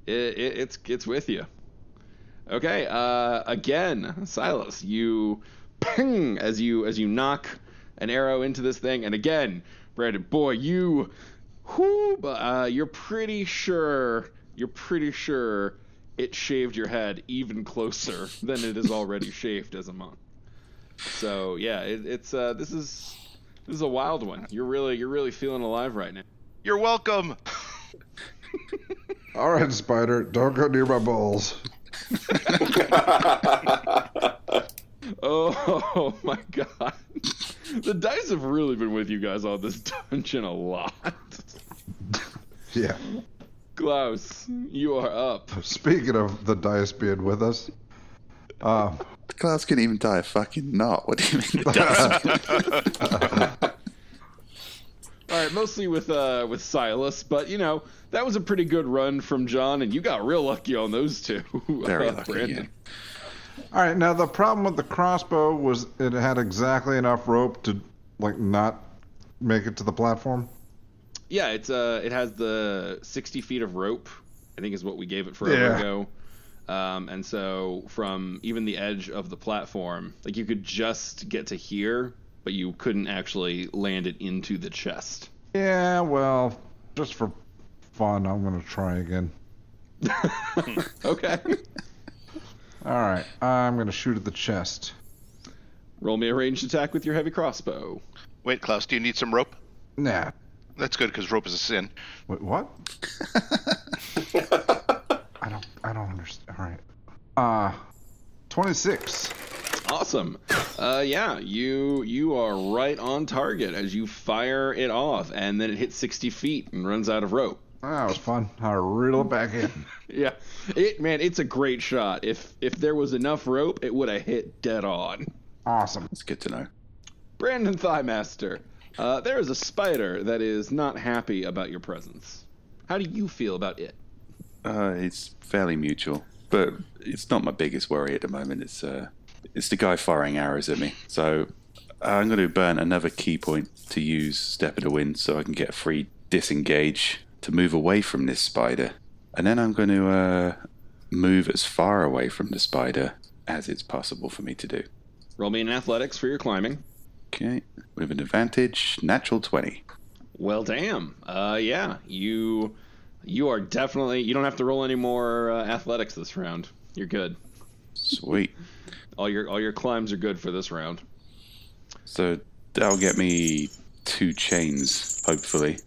It's with you. Okay. Again, Silas, you ping as you knock an arrow into this thing, and again, Brandon, boy, you're pretty sure it shaved your head even closer than it is already shaved as a monk. So yeah, this is a wild one. You're really feeling alive right now. You're welcome. All right, spider, don't go near my balls. Oh my god. The dice have really been with you guys on this dungeon a lot. Yeah. Klaus, you are up. Speaking of the dice being with us, Klaus can even tie a fucking knot. What do you mean? The dice? All right, mostly with Silas, but you know that was a pretty good run from John, and you got real lucky on those two. Very lucky, Brandon. yeah. all right. Now the problem with the crossbow was it had exactly enough rope to not make it to the platform. Yeah, it has the 60 feet of rope, I think is what we gave it forever ago. And so from even the edge of the platform, you could just get to here, but you couldn't actually land it into the chest. Yeah, well, just for fun, I'm gonna try again. Okay. All right, I'm gonna shoot at the chest. Roll me a ranged attack with your heavy crossbow. Wait, Klaus, do you need some rope? Nah. That's good, because rope is a sin. Wait, what? I don't understand. All right. 26. Awesome. Yeah, you are right on target as you fire it off, and then it hits 60 feet and runs out of rope. That was fun. I reel it back in. Yeah, it's a great shot. If there was enough rope, it would have hit dead on. Awesome. That's good to know. Brandon Thighmaster, there is a spider that is not happy about your presence. How do you feel about it? It's fairly mutual, but it's not my biggest worry at the moment. It's the guy firing arrows at me. So I'm going to burn another key point to use Step of the Wind so I can get a free disengage to move away from this spider. And then I'm going to move as far away from the spider as it's possible for me to do. Roll me an athletics for your climbing. Okay, with an advantage, natural 20. Well, damn. Yeah, you are definitely... You don't have to roll any more athletics this round. You're good. Sweet. All your climbs are good for this round. So that'll get me 2 chains, hopefully.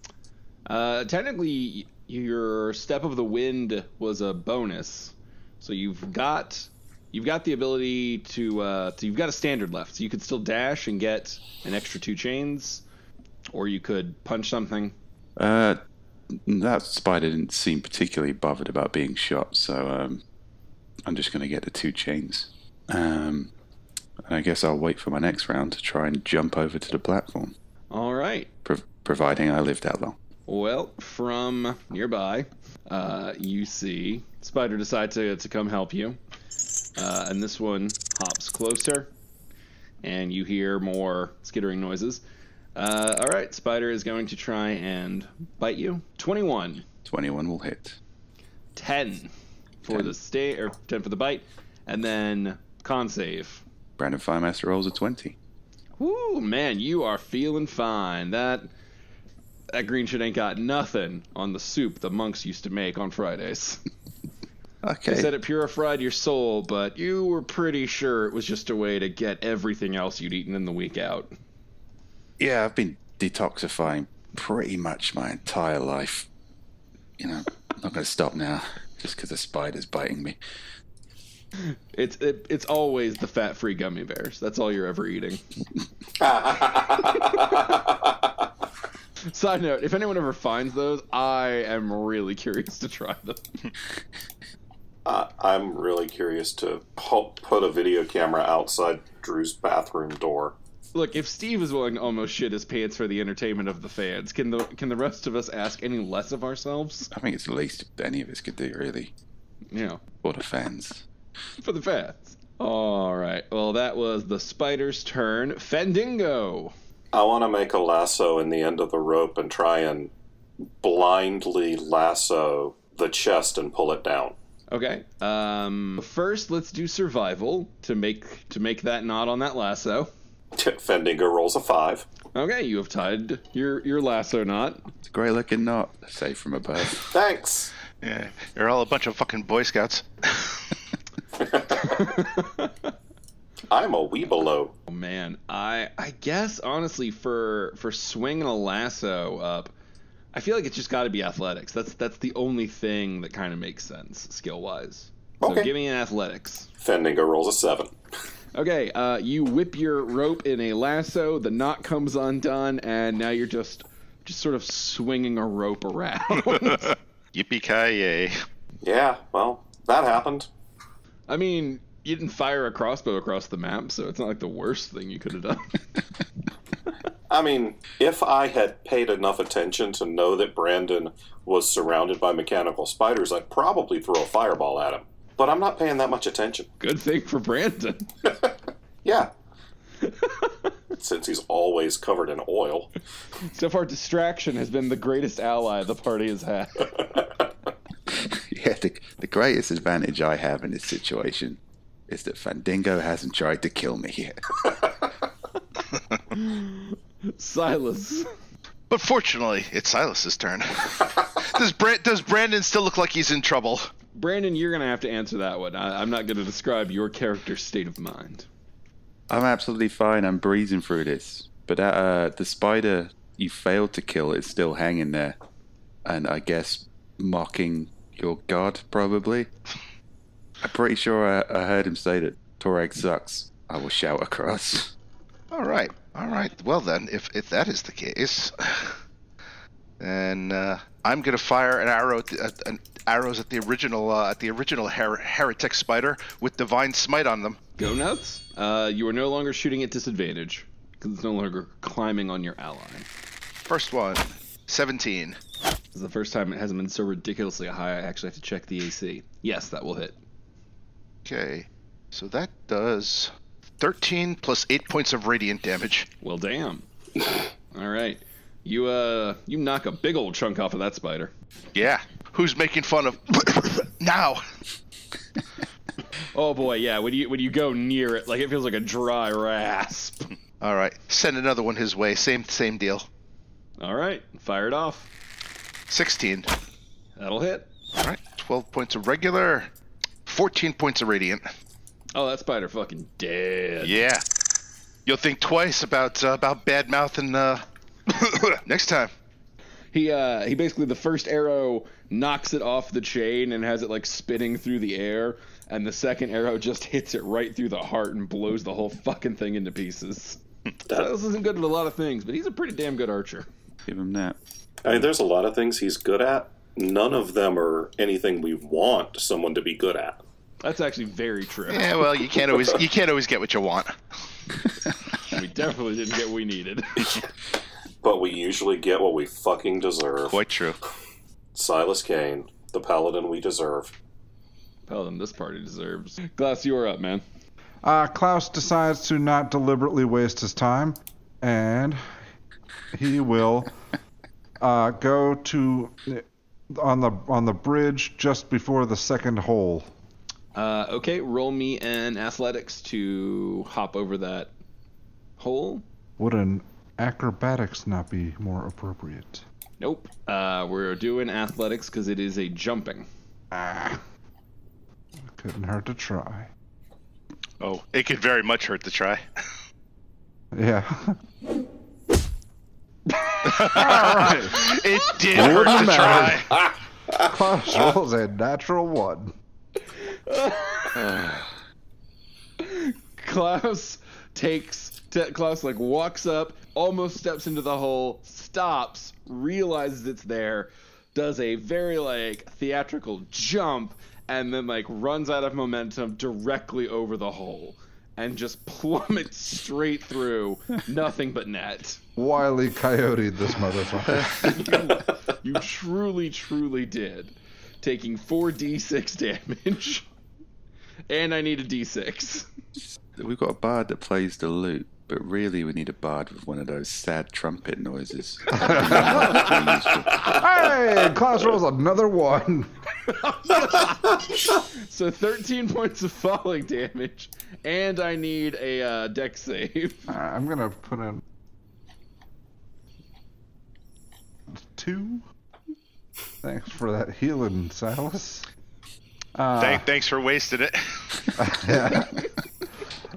Technically, your Step of the Wind was a bonus, so you've got the ability to you've got a standard left, so you could still dash and get an extra 2 chains, or you could punch something. That spider didn't seem particularly bothered about being shot, so I'm just going to get the 2 chains. And I guess I'll wait for my next round to try and jump over to the platform. All right. Providing I live that long. Well, from nearby, you see Spider decide to come help you. And this one hops closer, and you hear more skittering noises. All right, Spider is going to try and bite you. 21. 21 will hit. 10 for 10. 10 for the bite, and then con save. Brandon Firemaster rolls a 20. Woo, man, you are feeling fine. That green shit ain't got nothing on the soup the monks used to make on Fridays. Okay. They said it purified your soul, but you were pretty sure it was just a way to get everything else you'd eaten in the week out. Yeah, I've been detoxifying pretty much my entire life. You know, I'm not going to stop now just because a spider's biting me. It's always the fat-free gummy bears. That's all you're ever eating. Side note, if anyone ever finds those, I am really curious to try them. I'm really curious to put a video camera outside Drew's bathroom door. Look, if Steve is willing to almost shit his pants for the entertainment of the fans, can the rest of us ask any less of ourselves? I think it's the least any of us could do, really. Yeah. For the fans. For the fans. All right. Well, that was the spider's turn. Fendingo. I want to make a lasso in the end of the rope and try and blindly lasso the chest and pull it down. Okay. First, let's do survival to make that knot on that lasso. Fendingo rolls a 5. Okay, you have tied your lasso knot. It's a great looking knot, say from above. Thanks. Yeah, you're all a bunch of fucking Boy Scouts. I'm a weebelo. Oh man, I guess honestly for swinging a lasso up, I feel like it's just got to be athletics. That's the only thing that kind of makes sense skill wise. So Okay. Give me an athletics. Fendingo rolls a 7. Okay, you whip your rope in a lasso. The knot comes undone, and now you're just sort of swinging a rope around. Yippee-ki-yay. Yeah, well, that happened. I mean, you didn't fire a crossbow across the map, so it's not like the worst thing you could have done. I mean, if I had paid enough attention to know that Brandon was surrounded by mechanical spiders, I'd probably throw a fireball at him. But I'm not paying that much attention. Good thing for Brandon. Yeah. Since he's always covered in oil. So far, distraction has been the greatest ally the party has had. Yeah, the greatest advantage I have in this situation is that Fandingo hasn't tried to kill me yet. Silas. But fortunately, it's Silas's turn. Does Brandon still look like he's in trouble? Brandon, you're going to have to answer that one. I'm not going to describe your character's state of mind. I'm absolutely fine. I'm breezing through this. But the spider you failed to kill is still hanging there. And I guess mocking your god, probably. I'm pretty sure I heard him say that Torag sucks. I will shout across. All right. Well then, if that is the case, then I'm gonna fire an arrow arrows at the original heretic spider with divine smite on them. Go nuts. You are no longer shooting at disadvantage because it's no longer climbing on your ally. First one, 17. This is the first time it hasn't been so ridiculously high. I actually have to check the AC. Yes, that will hit. Okay, so that does 13 plus 8 points of radiant damage. Well, damn. All right. You knock a big old chunk off of that spider. Yeah. Who's making fun of now? Oh boy, yeah. When you go near it, like it feels like a dry rasp. All right. Send another one his way. Same deal. All right. Fire it off. 16. That'll hit. All right. 12 points of regular. 14 points of radiant. Oh, that spider fucking dead. Yeah. You'll think twice about bad mouth and next time. He basically, the first arrow knocks it off the chain and has it like spinning through the air, and the second arrow just hits it right through the heart and blows the whole fucking thing into pieces. Silas isn't good at a lot of things, but he's a pretty damn good archer. Give him that. I mean, there's a lot of things he's good at. None of them are anything we want someone to be good at. That's actually very true. Yeah, well, you can't always get what you want. We definitely didn't get what we needed. But we usually get what we fucking deserve. Quite true. Silas Kane, the paladin we deserve. Paladin this party deserves. Glass, you're up, man. Klaus decides to not deliberately waste his time, and he will go to on the bridge just before the second hole. Okay, roll me an athletics to hop over that hole. Would an acrobatics not be more appropriate? Nope. We're doing athletics because it is a jumping. Couldn't hurt to try. Oh, it could very much hurt to try. Yeah. Alright. It did hurt to try. Klaus rolls a natural 1. Klaus like walks up, almost steps into the hole, stops, realizes it's there, does a very like theatrical jump, and then like runs out of momentum directly over the hole and just plummets straight through, nothing but net. Wile E. Coyote this motherfucker. You truly, truly did. Taking 4d6 damage. And I need a d6. We've got a bard that plays the lute, but really we need a bard with one of those sad trumpet noises. Hey, Klaus rolls another 1. So 13 points of falling damage, and I need a dex save. I'm going to put in 2. Thanks for that healing, Silas. Thanks for wasting it. Yeah.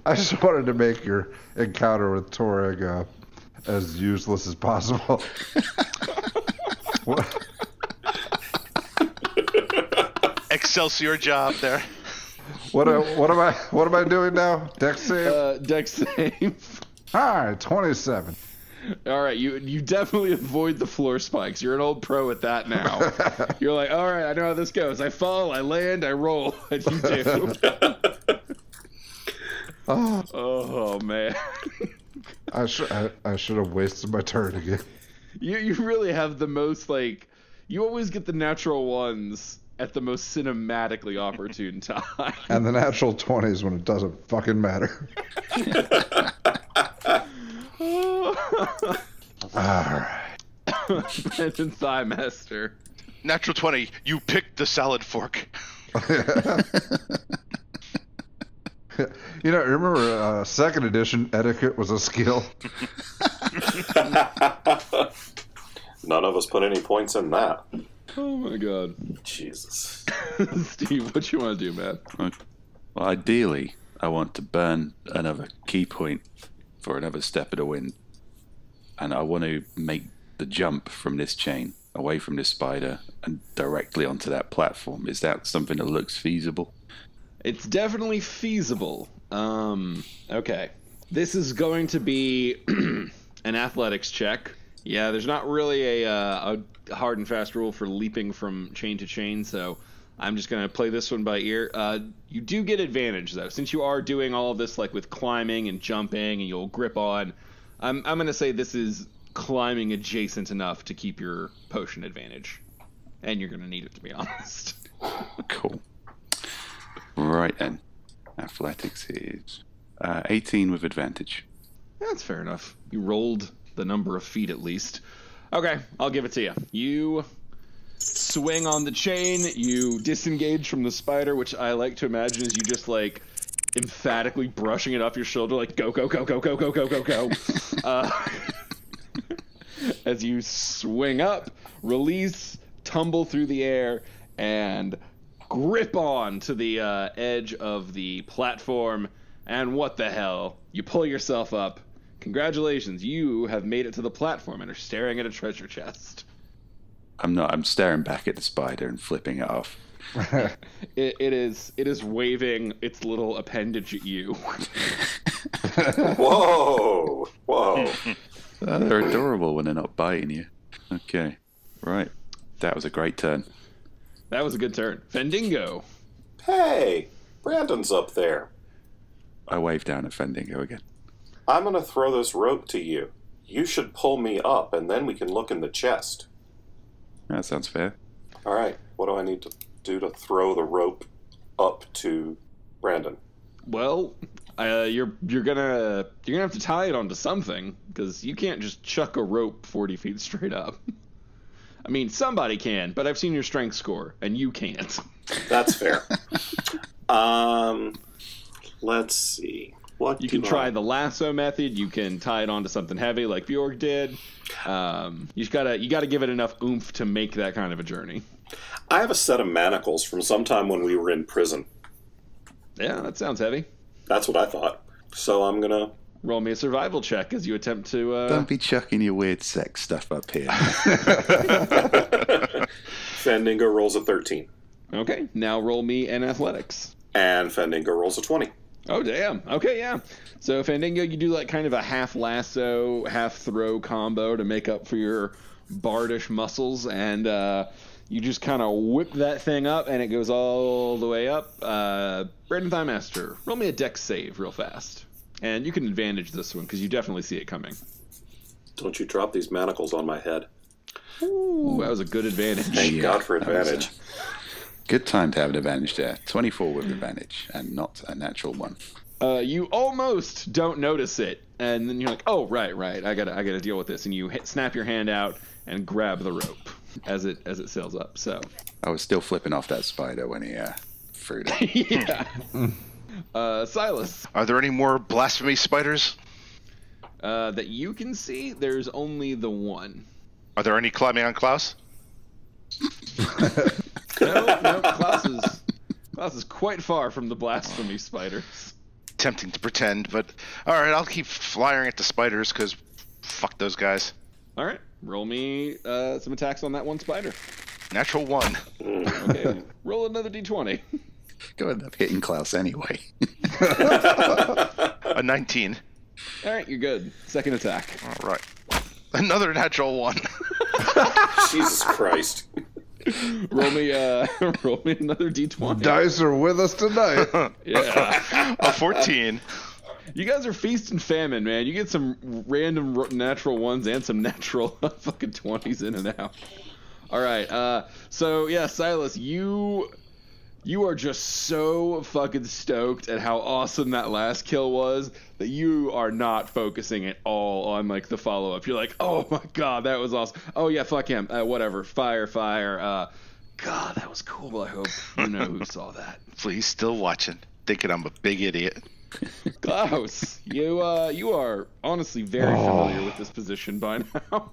I just wanted to make your encounter with Toreg as useless as possible. What? Excelsior job there. What am I doing now? Dex save? Dex save. Alright, 27. Alright, you definitely avoid the floor spikes. You're an old pro at that now. You're like, alright, I know how this goes. I fall, I land, I roll. And you do. Oh man. I should have wasted my turn again. You really have the most, like, you always get the natural ones at the most cinematically opportune time. And the natural 20s when it doesn't fucking matter. Alright. Brandon Thigh-Master. Natural 20, you picked the salad fork. You know, remember second edition etiquette was a skill? None of us put any points in that. Oh my god. Jesus. Steve, what you want to do, man? Well, ideally, I want to burn another key point for another step of the wind. And I want to make the jump from this chain, away from this spider, and directly onto that platform. Is that something that looks feasible? It's definitely feasible. Okay. This is going to be an athletics check. Yeah, there's not really a hard and fast rule for leaping from chain to chain, so I'm just going to play this one by ear. You do get advantage, though. Since you are doing all of this like with climbing and jumping and you'll grip on, I'm going to say this is climbing adjacent enough to keep your potion advantage. And you're going to need it, to be honest. Cool. Right then. Athletics is 18 with advantage. That's fair enough. You rolled the number of feet at least. Okay, I'll give it to you. You swing on the chain, you disengage from the spider, which I like to imagine is you just like emphatically brushing it off your shoulder like go, go, go, go, go, go, go, go, go. As you swing up, release, tumble through the air, and grip on to the edge of the platform, and what the hell? You pull yourself up. Congratulations, you have made it to the platform and are staring at a treasure chest. I'm not. I'm staring back at the spider and flipping it off. It is waving its little appendage at you. Whoa! Whoa! They're adorable when they're not biting you. Okay, right. That was a great turn. That was a good turn. Fendingo. Hey! Brandon's up there. I wave down at Fendingo again. I'm gonna throw this rope to you. You should pull me up, and then we can look in the chest. That sounds fair. Alright, what do I need to do to throw the rope up to Brandon? Well, you're gonna have to tie it onto something, because you can't just chuck a rope 40 feet straight up. I mean, somebody can, but I've seen your strength score, and you can't. That's fair. Let's see. You can try the lasso method. You can tie it onto something heavy, like Bjorg did. You gotta give it enough oomph to make that kind of a journey. I have a set of manacles from sometime when we were in prison. Yeah, that sounds heavy. That's what I thought. So I'm gonna roll me a survival check as you attempt to. Don't be chucking your weird sex stuff up here. Fendingo rolls a 13. Okay, now roll me an athletics. And Fendingo rolls a 20. Oh, damn. Okay, yeah. So, Fendingo, you do like kind of a half lasso, half throw combo to make up for your bardish muscles, and you just kind of whip that thing up, and it goes all the way up. Brandon Thighmaster, roll me a dex save real fast. And you can advantage this one, because you definitely see it coming. Don't you drop these manacles on my head. Ooh, that was a good advantage. Thank God for advantage. Good time to have an advantage there. 24 with advantage, and not a natural one. You almost don't notice it, and then you're like, "Oh, right. I gotta deal with this." And you snap your hand out and grab the rope as it sails up. So I was still flipping off that spider when he threw it. Yeah. Silas. Are there any more blasphemy spiders? That you can see, there's only the one. Are there any climbing on Klaus? No, Klaus is quite far from the blasphemy spiders. Tempting to pretend, but alright, I'll keep flying at the spiders, because fuck those guys. Alright, roll me some attacks on that one spider. Natural 1. Okay, roll another d20. Go end up hitting Klaus anyway. A 19. Alright, you're good. Second attack. Alright. Another natural 1. Jesus Christ. Roll me another d20. Dice are with us tonight. Yeah. A 14. You guys are feast and famine, man. You get some random natural ones and some natural fucking 20s in and out. All right. So yeah, Silas, you are just so fucking stoked at how awesome that last kill was that you are not focusing at all on like the follow up. You're like, oh my god, that was awesome. Oh yeah, fuck him. Whatever. Fire. God, that was cool. I hope you know who saw that. Please, still watching, thinking I'm a big idiot. Klaus, you are honestly very familiar with this position by now.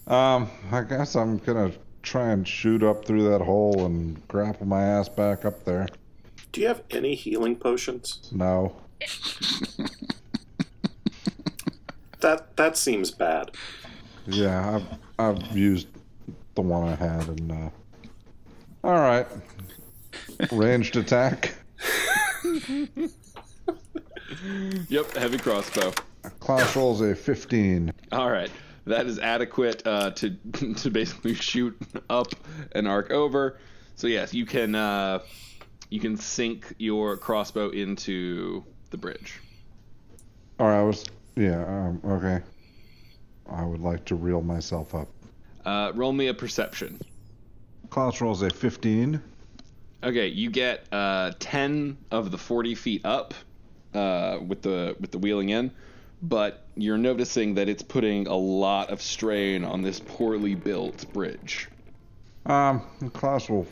I guess I'm gonna try and shoot up through that hole and grapple my ass back up there. Do you have any healing potions? No. That seems bad. Yeah, I've used the one I had, and all right. Ranged attack. Yep, heavy crossbow. Klaus rolls a 15. All right, that is adequate to basically shoot up and arc over. So yes, you can sink your crossbow into the bridge. All right, okay. I would like to reel myself up. Roll me a perception. Klaus rolls a 15. Okay, you get 10 of the 40 feet up with the wheeling in, but you're noticing that it's putting a lot of strain on this poorly built bridge. Klaus will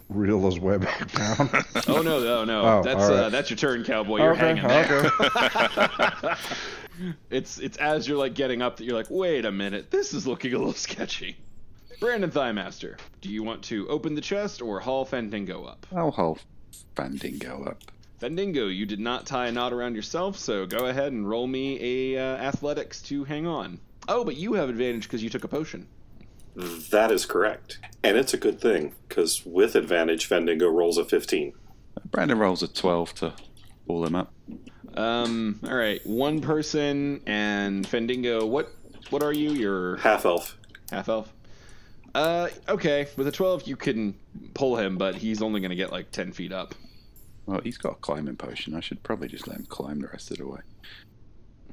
reel his way back down. Oh no! Oh, that's your turn, cowboy. You're hanging there. Okay. It's as you're like getting up that you're like, wait a minute, this is looking a little sketchy. Brandon Thighmaster, do you want to open the chest or haul Fendingo up? I'll haul Fendingo up. Fendingo, you did not tie a knot around yourself, so go ahead and roll me a athletics to hang on. Oh, but you have advantage because you took a potion. That is correct. And it's a good thing, because with advantage, Fendingo rolls a 15. Brandon rolls a 12 to pull him up. All right. One person and Fendingo. What are you? You're Half-elf. half-elf? Okay. With a 12, you can pull him, but he's only going to get like 10 feet up. Well, he's got a climbing potion. I should probably just let him climb the rest of the way.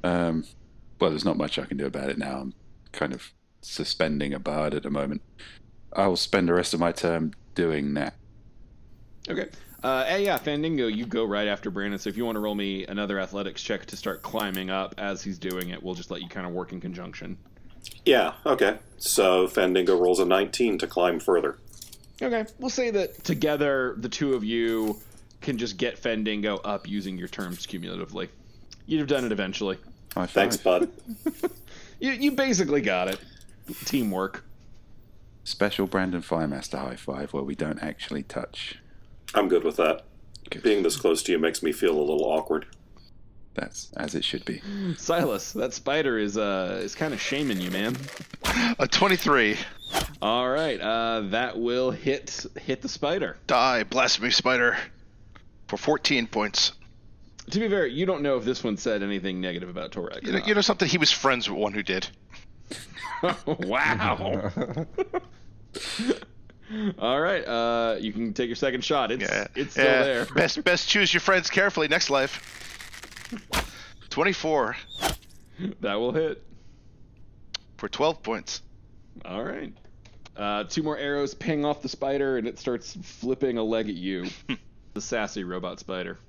Well, there's not much I can do about it now. I'm kind of suspending a bard at the moment. I will spend the rest of my turn doing that. Okay. Yeah, Fandingo, you go right after Brandon. So if you want to roll me another athletics check to start climbing up as he's doing it, we'll just let you kind of work in conjunction. Yeah, okay. So Fandingo rolls a 19 to climb further. Okay. We'll say that together, the two of you can just get Fandingo up using your terms cumulatively. You'd have done it eventually. High five. Thanks, bud. You basically got it. Teamwork. Special Brandon Firemaster high five where we don't actually touch. I'm good with that. Good. Being this close to you makes me feel a little awkward. That's as it should be. Silas, that spider is kind of shaming you, man. A 23. All right, that will hit the spider. Die, Blasphemy Spider. For 14 points. To be fair, you don't know if this one said anything negative about Torek. You know something? He was friends with one who did. Wow. All right, you can take your second shot. It's still there. Best choose your friends carefully next life. 24 That will hit. for 12 points. All right. 2 more arrows ping off the spider, and it starts flipping a leg at you. The sassy robot spider.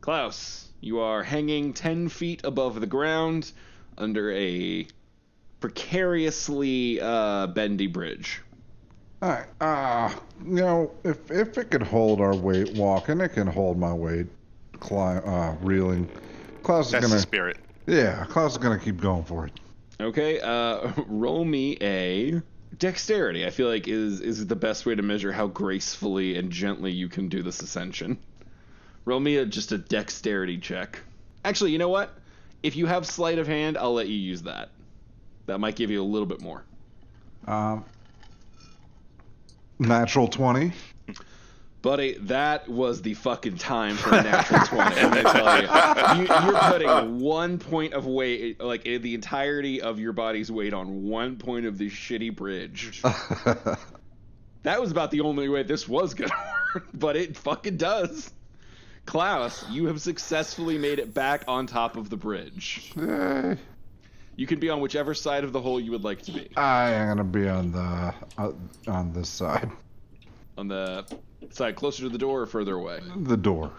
Klaus, you are hanging 10 feet above the ground under a precariously bendy bridge. All right. If it could hold our weight walking, it can hold my weight reeling. Klaus is That's gonna. the spirit. Yeah, Klaus is gonna keep going for it. Okay, roll me a dexterity. I feel like is the best way to measure how gracefully and gently you can do this ascension. Roll me just a dexterity check. Actually, you know what? If you have sleight of hand, I'll let you use that. That might give you a little bit more. Natural 20. Buddy, that was the fucking time for a natural 20. I'm gonna tell you. You're putting 1 point of weight, like the entirety of your body's weight on 1 point of this shitty bridge. That was about the only way this was gonna work, but it fucking does. Klaus, you have successfully made it back on top of the bridge. Yay. You can be on whichever side of the hole you would like to be. I am gonna be on the on this side. On the side closer to the door or further away? The door.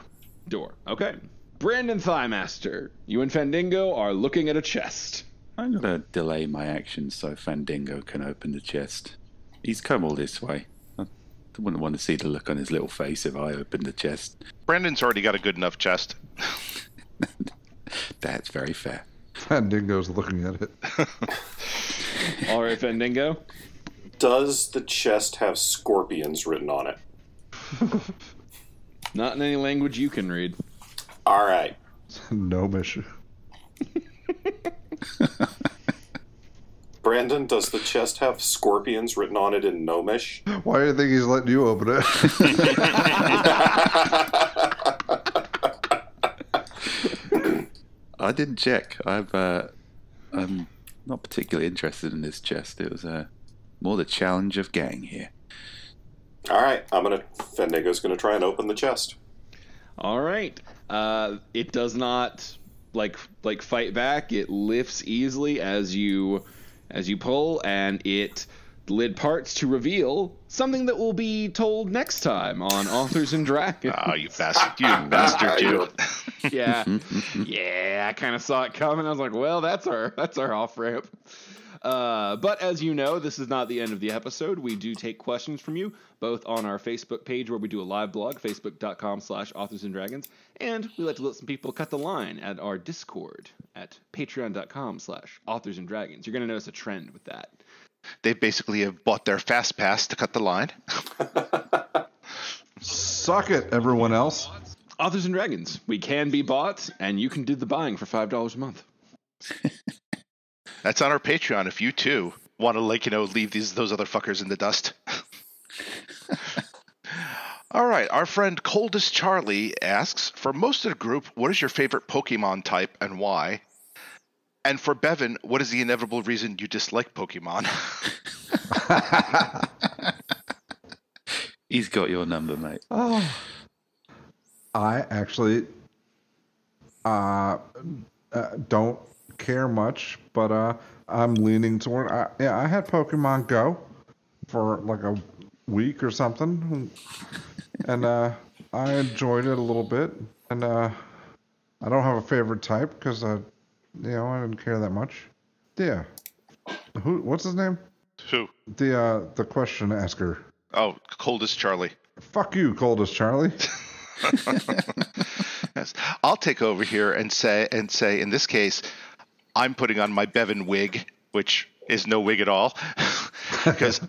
Door. Okay. Brandon Thighmaster, you and Fandingo are looking at a chest. I'm going to delay my action so Fandingo can open the chest. He's come all this way. I wouldn't want to see the look on his little face if I opened the chest. Brandon's already got a good enough chest. That's very fair. Dingo's looking at it. All right, Fandingo. Does the chest have scorpions written on it? Not in any language you can read. All right. Gnomish. Brandon, does the chest have scorpions written on it in Gnomish? Why do you think he's letting you open it? I didn't check. I'm not particularly interested in this chest. It was more the challenge of getting here. All right, Fendingo's gonna try and open the chest. All right. It does not like fight back. It lifts easily as you pull, and the lid parts to reveal something that will be told next time on Authors and Dragons. Oh, you bastard! You bastard! You. Yeah, I kind of saw it coming. I was like, well, that's our off ramp. But as you know, this is not the end of the episode. We do take questions from you, both on our Facebook page where we do a live blog, facebook.com/authorsanddragons, and we like to let some people cut the line at our Discord at patreon.com/authorsanddragons. You're going to notice a trend with that. They basically have bought their fast pass to cut the line. Suck it, everyone else. Authors and Dragons. We can be bought, and you can do the buying for $5 a month. That's on our Patreon if you too want to leave those other fuckers in the dust. All right, our friend Coldest Charlie asks, for most of the group, what is your favorite Pokemon type and why? And for Bevan, what is the inevitable reason you dislike Pokemon? He's got your number, mate. Oh, I actually don't care much, but I'm leaning toward. I had Pokemon Go for like a week or something, and I enjoyed it a little bit. And I don't have a favorite type because I didn't care that much. Yeah. What's his name? Who? The question asker. Oh, Coldest Charlie. Fuck you, Coldest Charlie. Yes. I'll take over here and say, in this case, I'm putting on my Bevan wig, which is no wig at all, because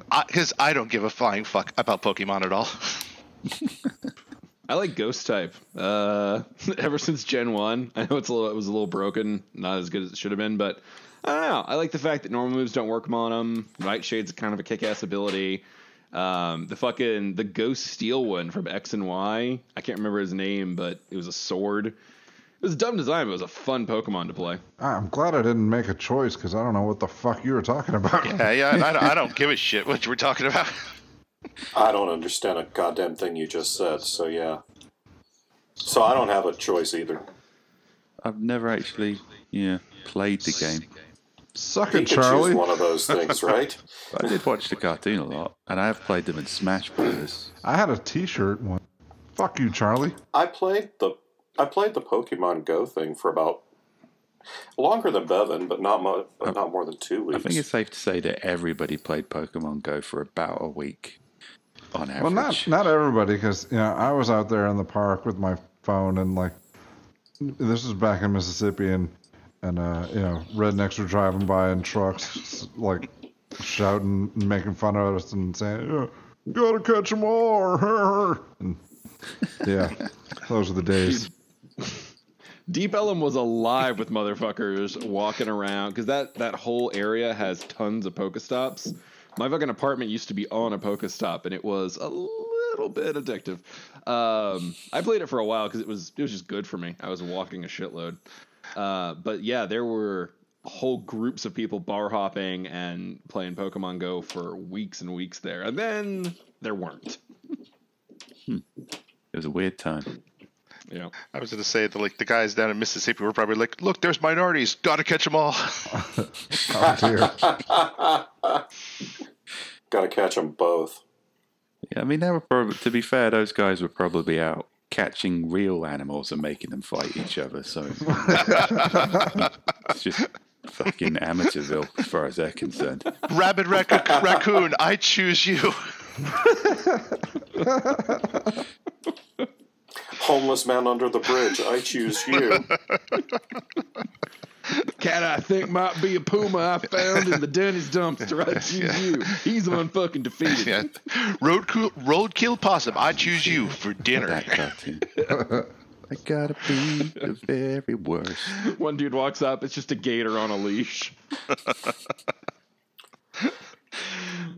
I don't give a flying fuck about Pokemon at all. I like Ghost type. Ever since Gen 1, I know it was a little broken, not as good as it should have been, but I don't know. I like the fact that normal moves don't work on them. Nightshade's kind of a kick-ass ability. The Ghost Steel one from X and Y. I can't remember his name, but it was a sword. It was a dumb design, but it was a fun Pokemon to play. I'm glad I didn't make a choice because I don't know what the fuck you were talking about. Yeah, I don't give a shit what you were talking about. I don't understand a goddamn thing you just said, so yeah. So I don't have a choice either. I've never actually, played the game. Suck it, Pikachu's Charlie. one of those things, right? I did watch the cartoon a lot, and I have played them in Smash Brothers. I had a T-shirt one. Fuck you, Charlie. I played the Pokemon Go thing for about longer than Bevan, but not more than 2 weeks. I think it's safe to say that everybody played Pokemon Go for about a week on average. Well, not everybody, because I was out there in the park with my phone, and this was back in Mississippi, and rednecks were driving by in trucks, shouting and making fun of us and saying, "Gotta catch 'em all!" And yeah, those are the days. Deep Ellum was alive with motherfuckers walking around because that whole area has tons of Pokestops. My fucking apartment used to be on a Pokestop, and it was a little bit addictive. I played it for a while because it was just good for me. I was walking a shitload. But yeah, there were whole groups of people bar hopping and playing Pokemon Go for weeks and weeks there. And then there weren't. It was a weird time. Yeah. I was going to say that the guys down in Mississippi were probably like, look, there's minorities. Got to catch them all. Oh, dear. Gotta catch them both. Yeah, I mean, they were probably, to be fair, those guys were probably out catching real animals and making them fight each other, so it's just fucking Amateurville as far as they're concerned. Rabid raccoon, I choose you. Homeless man under the bridge, I choose you. Cat I think might be a puma I found in the Denny's dumpster. I choose you. He's unfucking defeated. Yeah. Roadkill possum, I choose you for dinner. That cartoon. I gotta be the very worst. One dude walks up, it's just a gator on a leash.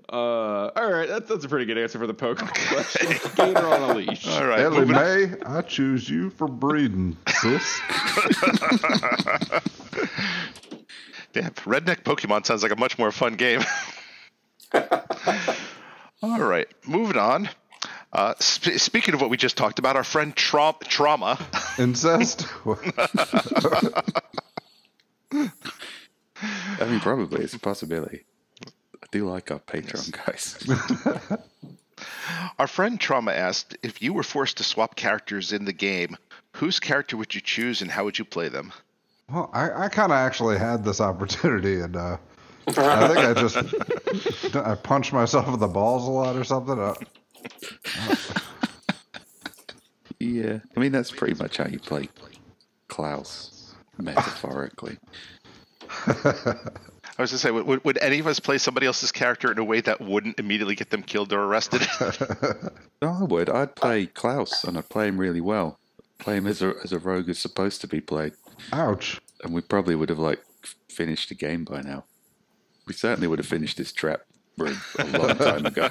All right, that's a pretty good answer for the Pokemon question. Gator on a leash. All right, Ellie Mae, I choose you for breeding, sis. Damn, Redneck Pokemon sounds like a much more fun game. All right, moving on. Speaking of what we just talked about, our friend Trauma. Incest? I mean, probably. It's a possibility. I do like our Patreon guys. Our friend Trauma asked, if you were forced to swap characters in the game, whose character would you choose and how would you play them? Well, I kind of actually had this opportunity, and I think I punched myself in the balls a lot or something. Yeah, I mean, that's pretty much how you play Klaus, metaphorically. I was going to say, would any of us play somebody else's character in a way that wouldn't immediately get them killed or arrested? No, I would. I'd play Klaus, and I'd play him really well. Play him as a rogue is supposed to be played. Ouch. And we probably would have, finished the game by now. We certainly would have finished this trap room a long time ago.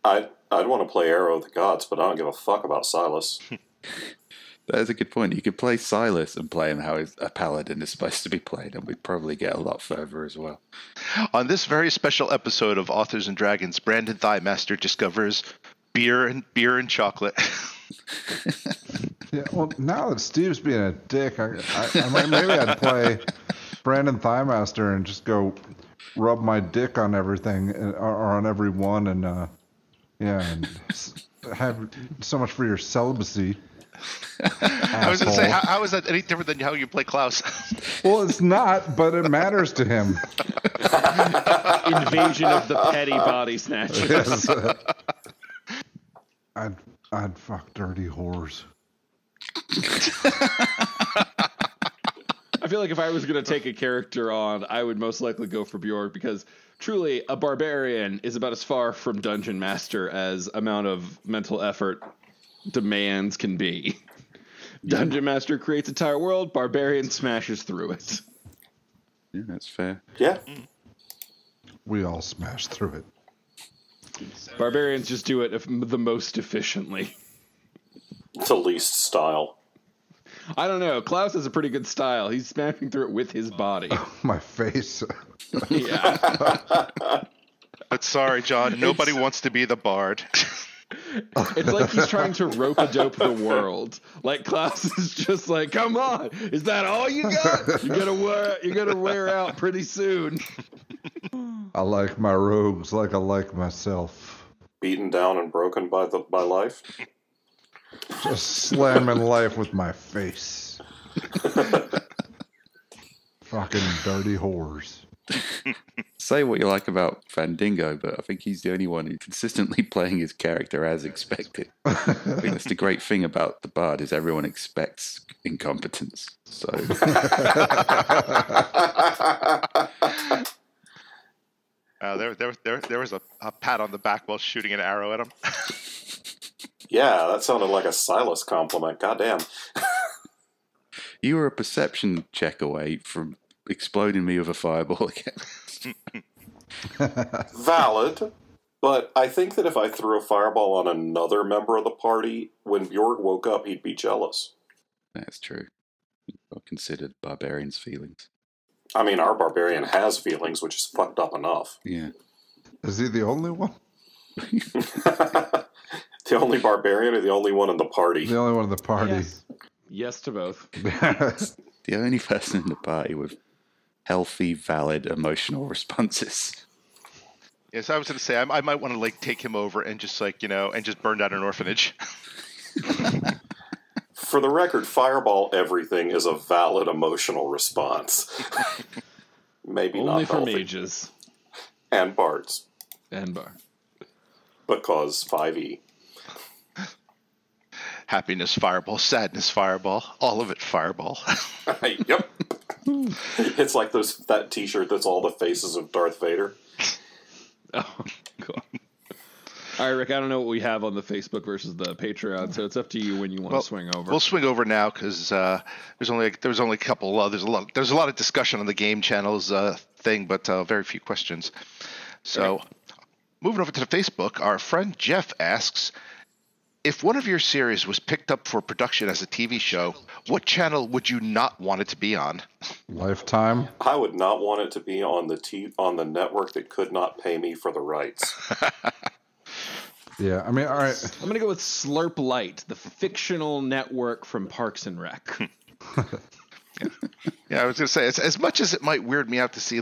I'd want to play Arrow of the Gods, but I don't give a fuck about Silas. That is a good point. You could play Silas and play him how a paladin is supposed to be played, and we'd probably get a lot further as well. On this very special episode of Authors and Dragons, Brandon Thighmaster discovers beer and chocolate. Yeah, well, now that Steve's being a dick, maybe I'd play Brandon Thighmaster and just go rub my dick on everything or on everyone, and and have so much for your celibacy. I was going to say, how is that any different than how you play Klaus? Well, it's not, but it matters to him. Invasion of the petty body snatchers. Yes. I'd fuck dirty whores. I feel like if I was going to take a character on, I would most likely go for Bjork, because truly a barbarian is about as far from Dungeon Master as amount of mental effort demands can be. Dungeon Master creates an entire world, barbarian smashes through it. Yeah, that's fair. Yeah. We all smash through it. Barbarians just do it the most efficiently. The least style. I don't know. Klaus has a pretty good style. He's smashing through it with his body. My face. Yeah. But sorry, John, nobody wants to be the bard. It's like he's trying to rope-a-dope the world. Like Klaus is just like, come on, is that all you got? You're gonna wear out pretty soon. I like my rogues like I like myself. Beaten down and broken by life. Just slamming life with my face. Fucking dirty whores. Say what you like about Fandango, but I think he's the only one who's consistently playing his character as expected. I think that's the great thing about the bard, is everyone expects incompetence. So there was a pat on the back while shooting an arrow at him. Yeah, that sounded like a Silas compliment. Goddamn. you were a perception check away from exploding me with a fireball again. Valid, but I think that if I threw a fireball on another member of the party, when Bjork woke up, he'd be jealous. That's true. I considered barbarians' feelings. I mean, our barbarian has feelings, which is fucked up enough. Yeah. Is he the only one? The only barbarian or the only one in the party? The only one in the party. Yes, yes to both. The only person in the party with healthy, valid emotional responses. Yes, I was going to say, I might want to take him over and just and just burn down an orphanage. For the record, fireball everything is a valid emotional response. Maybe Only not for healthy. mages. And bards. And bar. Because 5e. Happiness fireball, sadness fireball, all of it fireball. Yep. It's like that t-shirt that's all the faces of Darth Vader. Oh, cool. All right, Rick, I don't know what we have on the Facebook versus the Patreon, so it's up to you when you want to swing over. We'll swing over now because there's only a couple. There's a lot of discussion on the game channels thing, but very few questions. So, moving over to the Facebook, our friend Jeff asks, if one of your series was picked up for production as a TV show, what channel would you not want it to be on? Lifetime. I would not want it to be on the network that could not pay me for the rights. Yeah, I mean, all right. I'm going to go with Slurp Light, the fictional network from Parks and Rec. Yeah, I was going to say, as much as it might weird me out to see,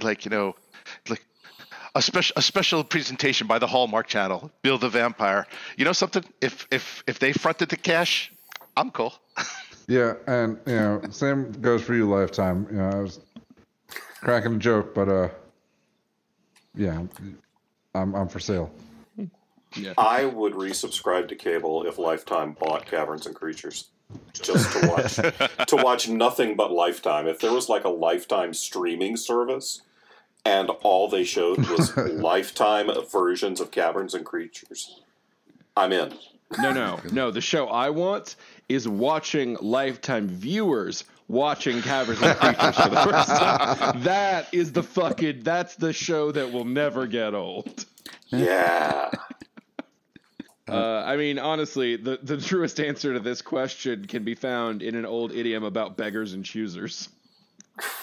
a special presentation by the Hallmark Channel, Bill the Vampire. You know something? If they fronted the cash, I'm cool. Yeah, and same goes for you, Lifetime. I was cracking a joke, but yeah, I'm for sale. Yeah. I would resubscribe to cable if Lifetime bought Caverns and Creatures, just to watch nothing but Lifetime. If there was a Lifetime streaming service, and all they showed was Lifetime versions of Caverns and Creatures, I'm in. No. The show I want is watching Lifetime viewers watching Caverns and Creatures for the first time. That's the show that will never get old. Yeah. I mean, honestly, the truest answer to this question can be found in an old idiom about beggars and choosers.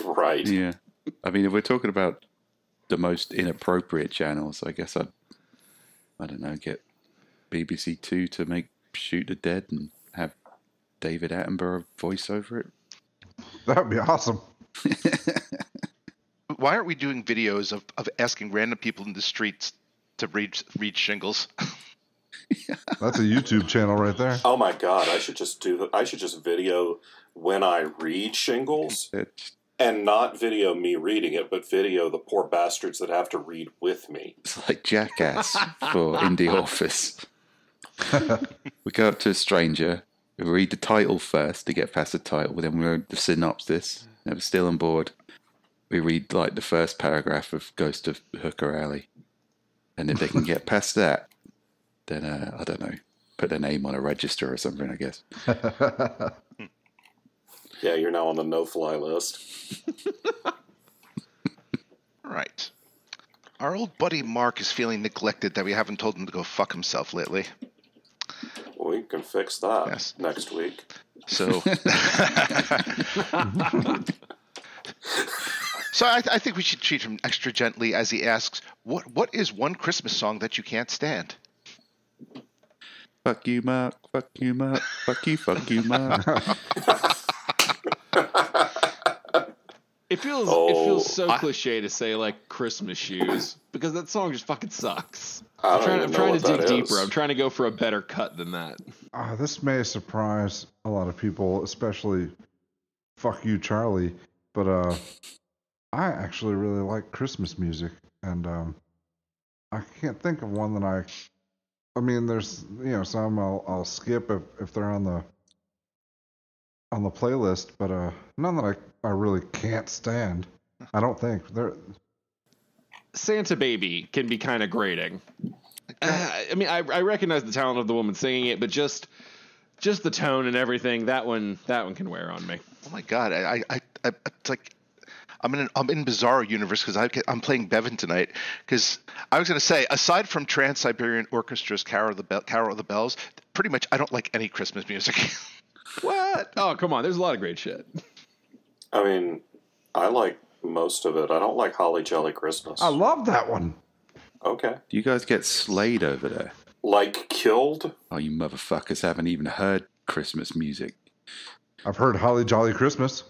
Right. Yeah. I mean, if we're talking about the most inappropriate channels, I guess I don't know, get BBC Two to make Shoot the Dead and have David Attenborough voice over it. That would be awesome. Why aren't we doing videos of asking random people in the streets to read shingles? That's a YouTube channel right there. Oh my God! I should just video when I read shingles, and not video me reading it, but video the poor bastards that have to read with me. It's like Jackass for indie office. We go up to a stranger, we read the title first to get past the title, then we read the synopsis. And we're still on board. We read like the first paragraph of Ghost of Hooker Alley, and if they can get past that, then I don't know, put their name on a register or something, I guess. Yeah, you're now on the no-fly list. Right. Our old buddy Mark is feeling neglected that we haven't told him to go fuck himself lately. We can fix that next week. So, so I think we should treat him extra gently as he asks, "What is one Christmas song that you can't stand?" Fuck you, Mark. Fuck you, Mark. Fuck you, Mark. It feels so cliche to say like Christmas shoes because that song just fucking sucks. I'm trying to dig deeper. I'm trying to go for a better cut than that. This may surprise a lot of people, especially Fuck You, Charlie, but I actually really like Christmas music, and I can't think of one that I mean, there's some I'll skip if they're on the playlist, but none that I really can't stand. I don't think Santa Baby can be kind of grating. I mean, I recognize the talent of the woman singing it, but just the tone and everything, that one can wear on me. Oh my God, I it's like I'm in Bizarro universe because I'm playing Bevan tonight. Because I was going to say, aside from Trans-Siberian Orchestra's Carol of the Bells, pretty much I don't like any Christmas music. What? Oh, come on, there's a lot of great shit. I mean, I like most of it. I don't like Holly Jolly Christmas. I love that one. Okay. Do you guys get slayed over there? Like killed? Oh, you motherfuckers haven't even heard Christmas music. I've heard Holly Jolly Christmas.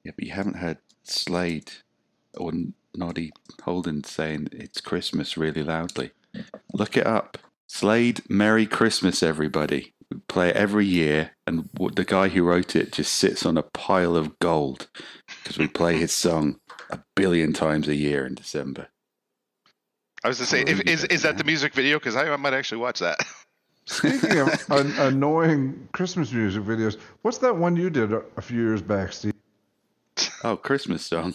Yeah, but you haven't heard Slade or Noddy Holden saying it's Christmas really loudly. Look it up. Slade, Merry Christmas, everybody. We play it every year, and the guy who wrote it just sits on a pile of gold because we play his song 1 billion times a year in December. I was going to say, is that the music video? Because I might actually watch that. Speaking of annoying Christmas music videos, what's that one you did a few years back, Steve? Oh, Christmas song.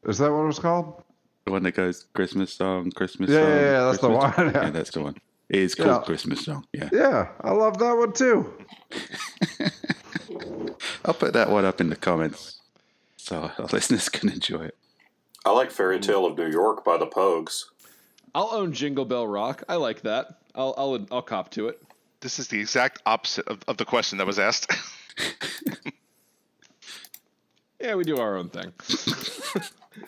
Is that what it was called? The one that goes Christmas song, Christmas yeah, song. Yeah, that's Christmas the one. Song. Yeah, that's the one. It is called Christmas song. Yeah. Yeah, I love that one too. I'll put that one up in the comments so our listeners can enjoy it. I like Fairy Tale of New York by the Pogues. I'll own Jingle Bell Rock. I like that. I'll cop to it. This is the exact opposite of the question that was asked. Yeah, we do our own thing.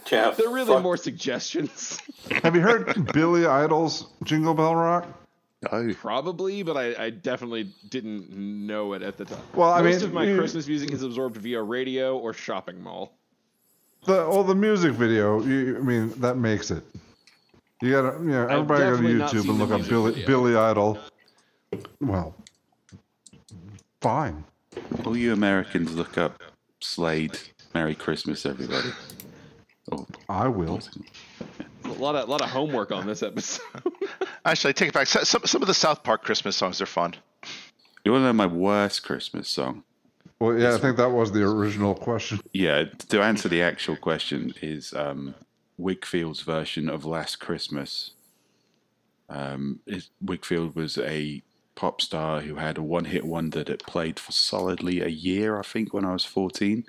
Yeah, They're really more suggestions. Have you heard Billy Idol's Jingle Bell Rock? Oh. Probably, but I definitely didn't know it at the time. Well, Most of my Christmas music is absorbed via radio or shopping mall. The music video, that makes it. You gotta, everybody go to YouTube and look up Billy Idol. Well, fine. All you Americans look up Slade, Merry Christmas, everybody. Oh, I will. A lot of homework on this episode. Actually, I take it back. Some of the South Park Christmas songs are fun. You want to know my worst Christmas song? Well, yeah, I think that was the original question. Yeah, to answer the actual question is Wigfield's version of Last Christmas. Wigfield was a pop star who had a one-hit wonder that played for solidly a year, I think, when I was 14.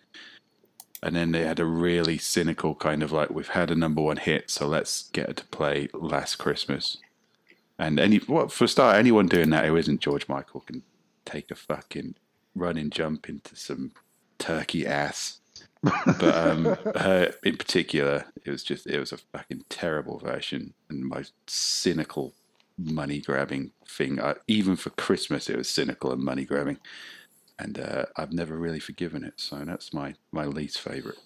And then they had a really cynical kind of like, we've had a number one hit, so let's get her to play Last Christmas. And for a start, anyone doing that who isn't George Michael can take a fucking running jump into some turkey ass. But her in particular, it was a fucking terrible version and most cynical money grabbing thing. Even for Christmas, it was cynical and money grabbing. And I've never really forgiven it, so that's my least favorite.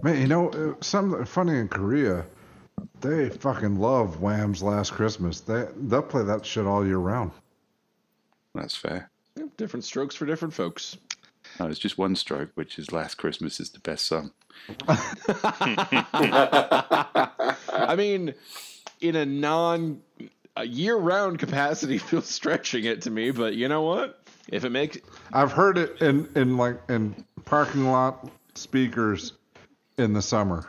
Man, you know, something funny in Korea, they fucking love Wham's Last Christmas. They'll play that shit all year round. That's fair. Yeah, different strokes for different folks. No, it's just one stroke, which is Last Christmas is the best song. I mean, in a year-round capacity feels stretching it to me, but you know what? If it makes, I've heard it in parking lot speakers in the summer.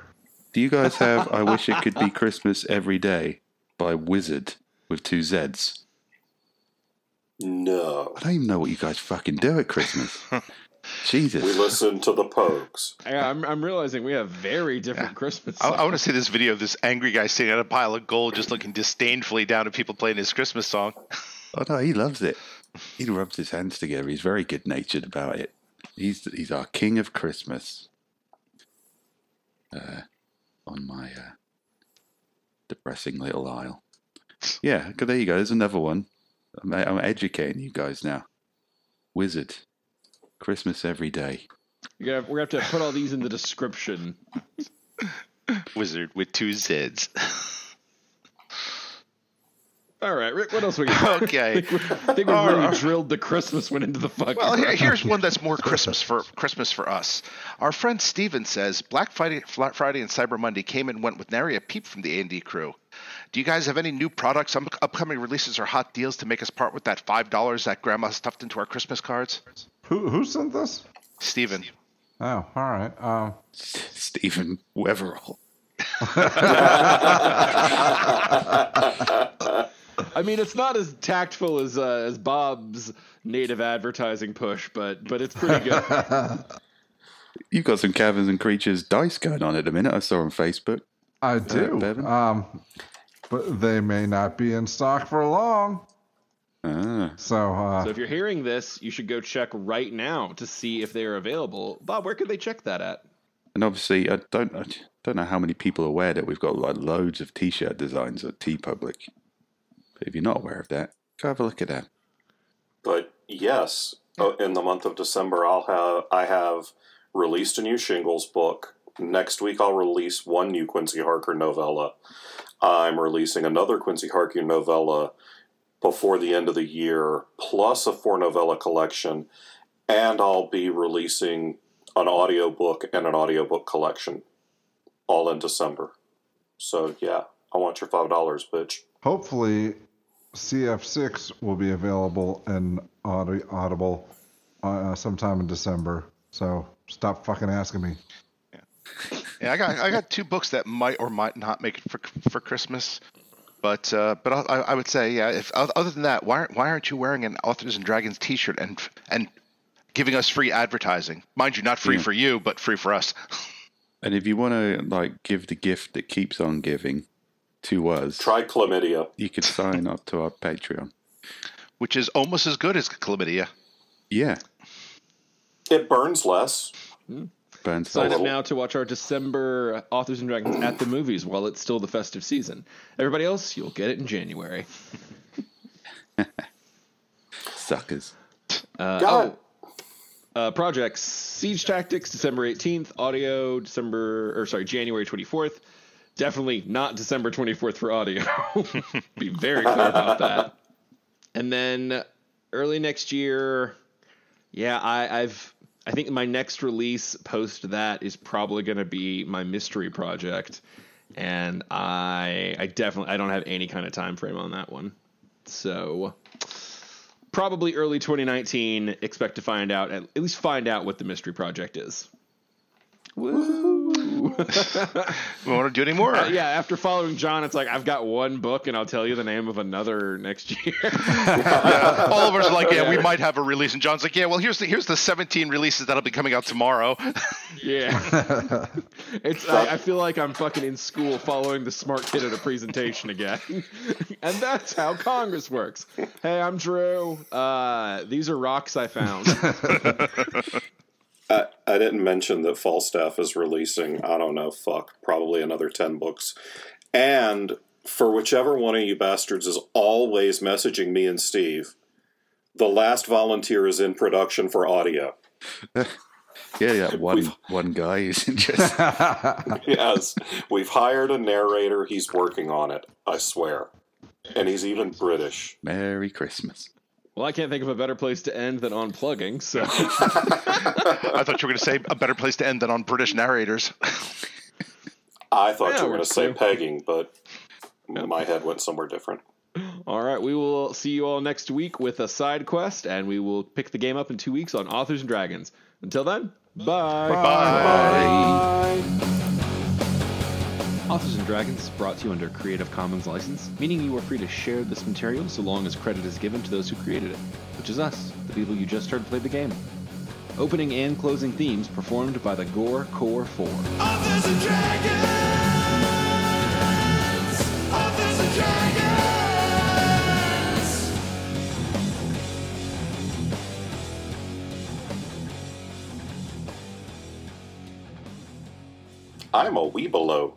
Do you guys have I Wish It Could Be Christmas Every Day by Wizard with 2 Zs? No. I don't even know what you guys fucking do at Christmas. Jesus. We listen to the Pogues. I'm realizing we have very different Christmas songs. I want to see this video of this angry guy sitting on a pile of gold just looking disdainfully down at people playing his Christmas song. Oh no, he loves it. He rubs his hands together. He's very good-natured about it. He's our king of Christmas. On my depressing little isle. Yeah, there you go. There's another one. I'm educating you guys now. Wizard. Christmas Every Day. We're gonna have to put all these in the description. Wizard with 2 Zs. All right, Rick, what else we got? Okay. I think we really drilled the Christmas one into the fucking ground. Here's one that's more Christmas for us. Our friend Steven says Black Friday and Cyber Monday came and went with nary a peep from the A&D crew. Do you guys have any new products, upcoming releases, or hot deals to make us part with that $5 that Grandma stuffed into our Christmas cards? Who sent this? Steven. Oh, all right. Stephen Weverall. I mean, it's not as tactful as Bob's native advertising push, but it's pretty good. You've got some Caverns and Creatures dice going on at the minute. I saw on Facebook. I do. Bevan? But they may not be in stock for long. So if you're hearing this, you should go check right now to see if they are available. Bob, where could they check that at? And obviously, I don't know how many people are aware that we've got like loads of T-shirt designs at TeePublic. But if you're not aware of that, go have a look at that. But yes, in the month of December, I have released a new Shingles book. Next week, I'll release one new Quincy Harker novella. I'm releasing another Quincy Harker novella before the end of the year, plus a 4-novella collection, and I'll be releasing an audiobook and an audiobook collection, all in December. So yeah, I want your $5, bitch. hopefully CF6 will be available in Audible sometime in December. So stop fucking asking me. Yeah, I got 2 books that might or might not make it for Christmas, but I would say, yeah. If other than that, why aren't you wearing an Authors and Dragons T-shirt and giving us free advertising? Mind you, not free for you, but free for us. And if you want to give the gift that keeps on giving to us, try chlamydia. You could sign up to our Patreon, which is almost as good as chlamydia. Yeah, it burns less. Sign up now to watch our December Authors and Dragons at the movies while it's still the festive season. Everybody else, you'll get it in January. Suckers. Projects: Siege Tactics, December 18th. Audio, January 24th. Definitely not December 24th for audio. Be very clear about that. And then early next year, yeah, I think my next release post that is probably going to be my mystery project, and I don't have any kind of time frame on that one. So probably early 2019. Expect to find out at least what the mystery project is. Woo! We want to do any more? Yeah, after following John, it's like, I've got one book and I'll tell you the name of another next year. Yeah, all of us are like, yeah, we might have a release. And John's like, yeah, well, here's the 17 releases that'll be coming out tomorrow. Yeah. I feel like I'm fucking in school following the smart kid at a presentation again. And that's how Congress works. Hey, I'm Drew. These are rocks I found. I didn't mention that Falstaff is releasing, I don't know, probably another 10 books. And for whichever one of you bastards is always messaging me and Steve, The Last Volunteer is in production for audio. Yeah, one guy is interested. Yes, we've hired a narrator. He's working on it, I swear. And he's even British. Merry Christmas. Well, I can't think of a better place to end than on plugging, so... I thought you were going to say a better place to end than on British narrators. I thought you were going to works say too. pegging, but my head went somewhere different. All right, we will see you all next week with a side quest, and we will pick the game up in 2 weeks on Authors and Dragons. Until then, bye. Bye. Authors and Dragons is brought to you under a Creative Commons license, meaning you are free to share this material so long as credit is given to those who created it, which is us, the people you just heard play the game. Opening and closing themes performed by the Gore Core 4. Authors and Dragons! Authors and Dragons! I'm a Weebelo.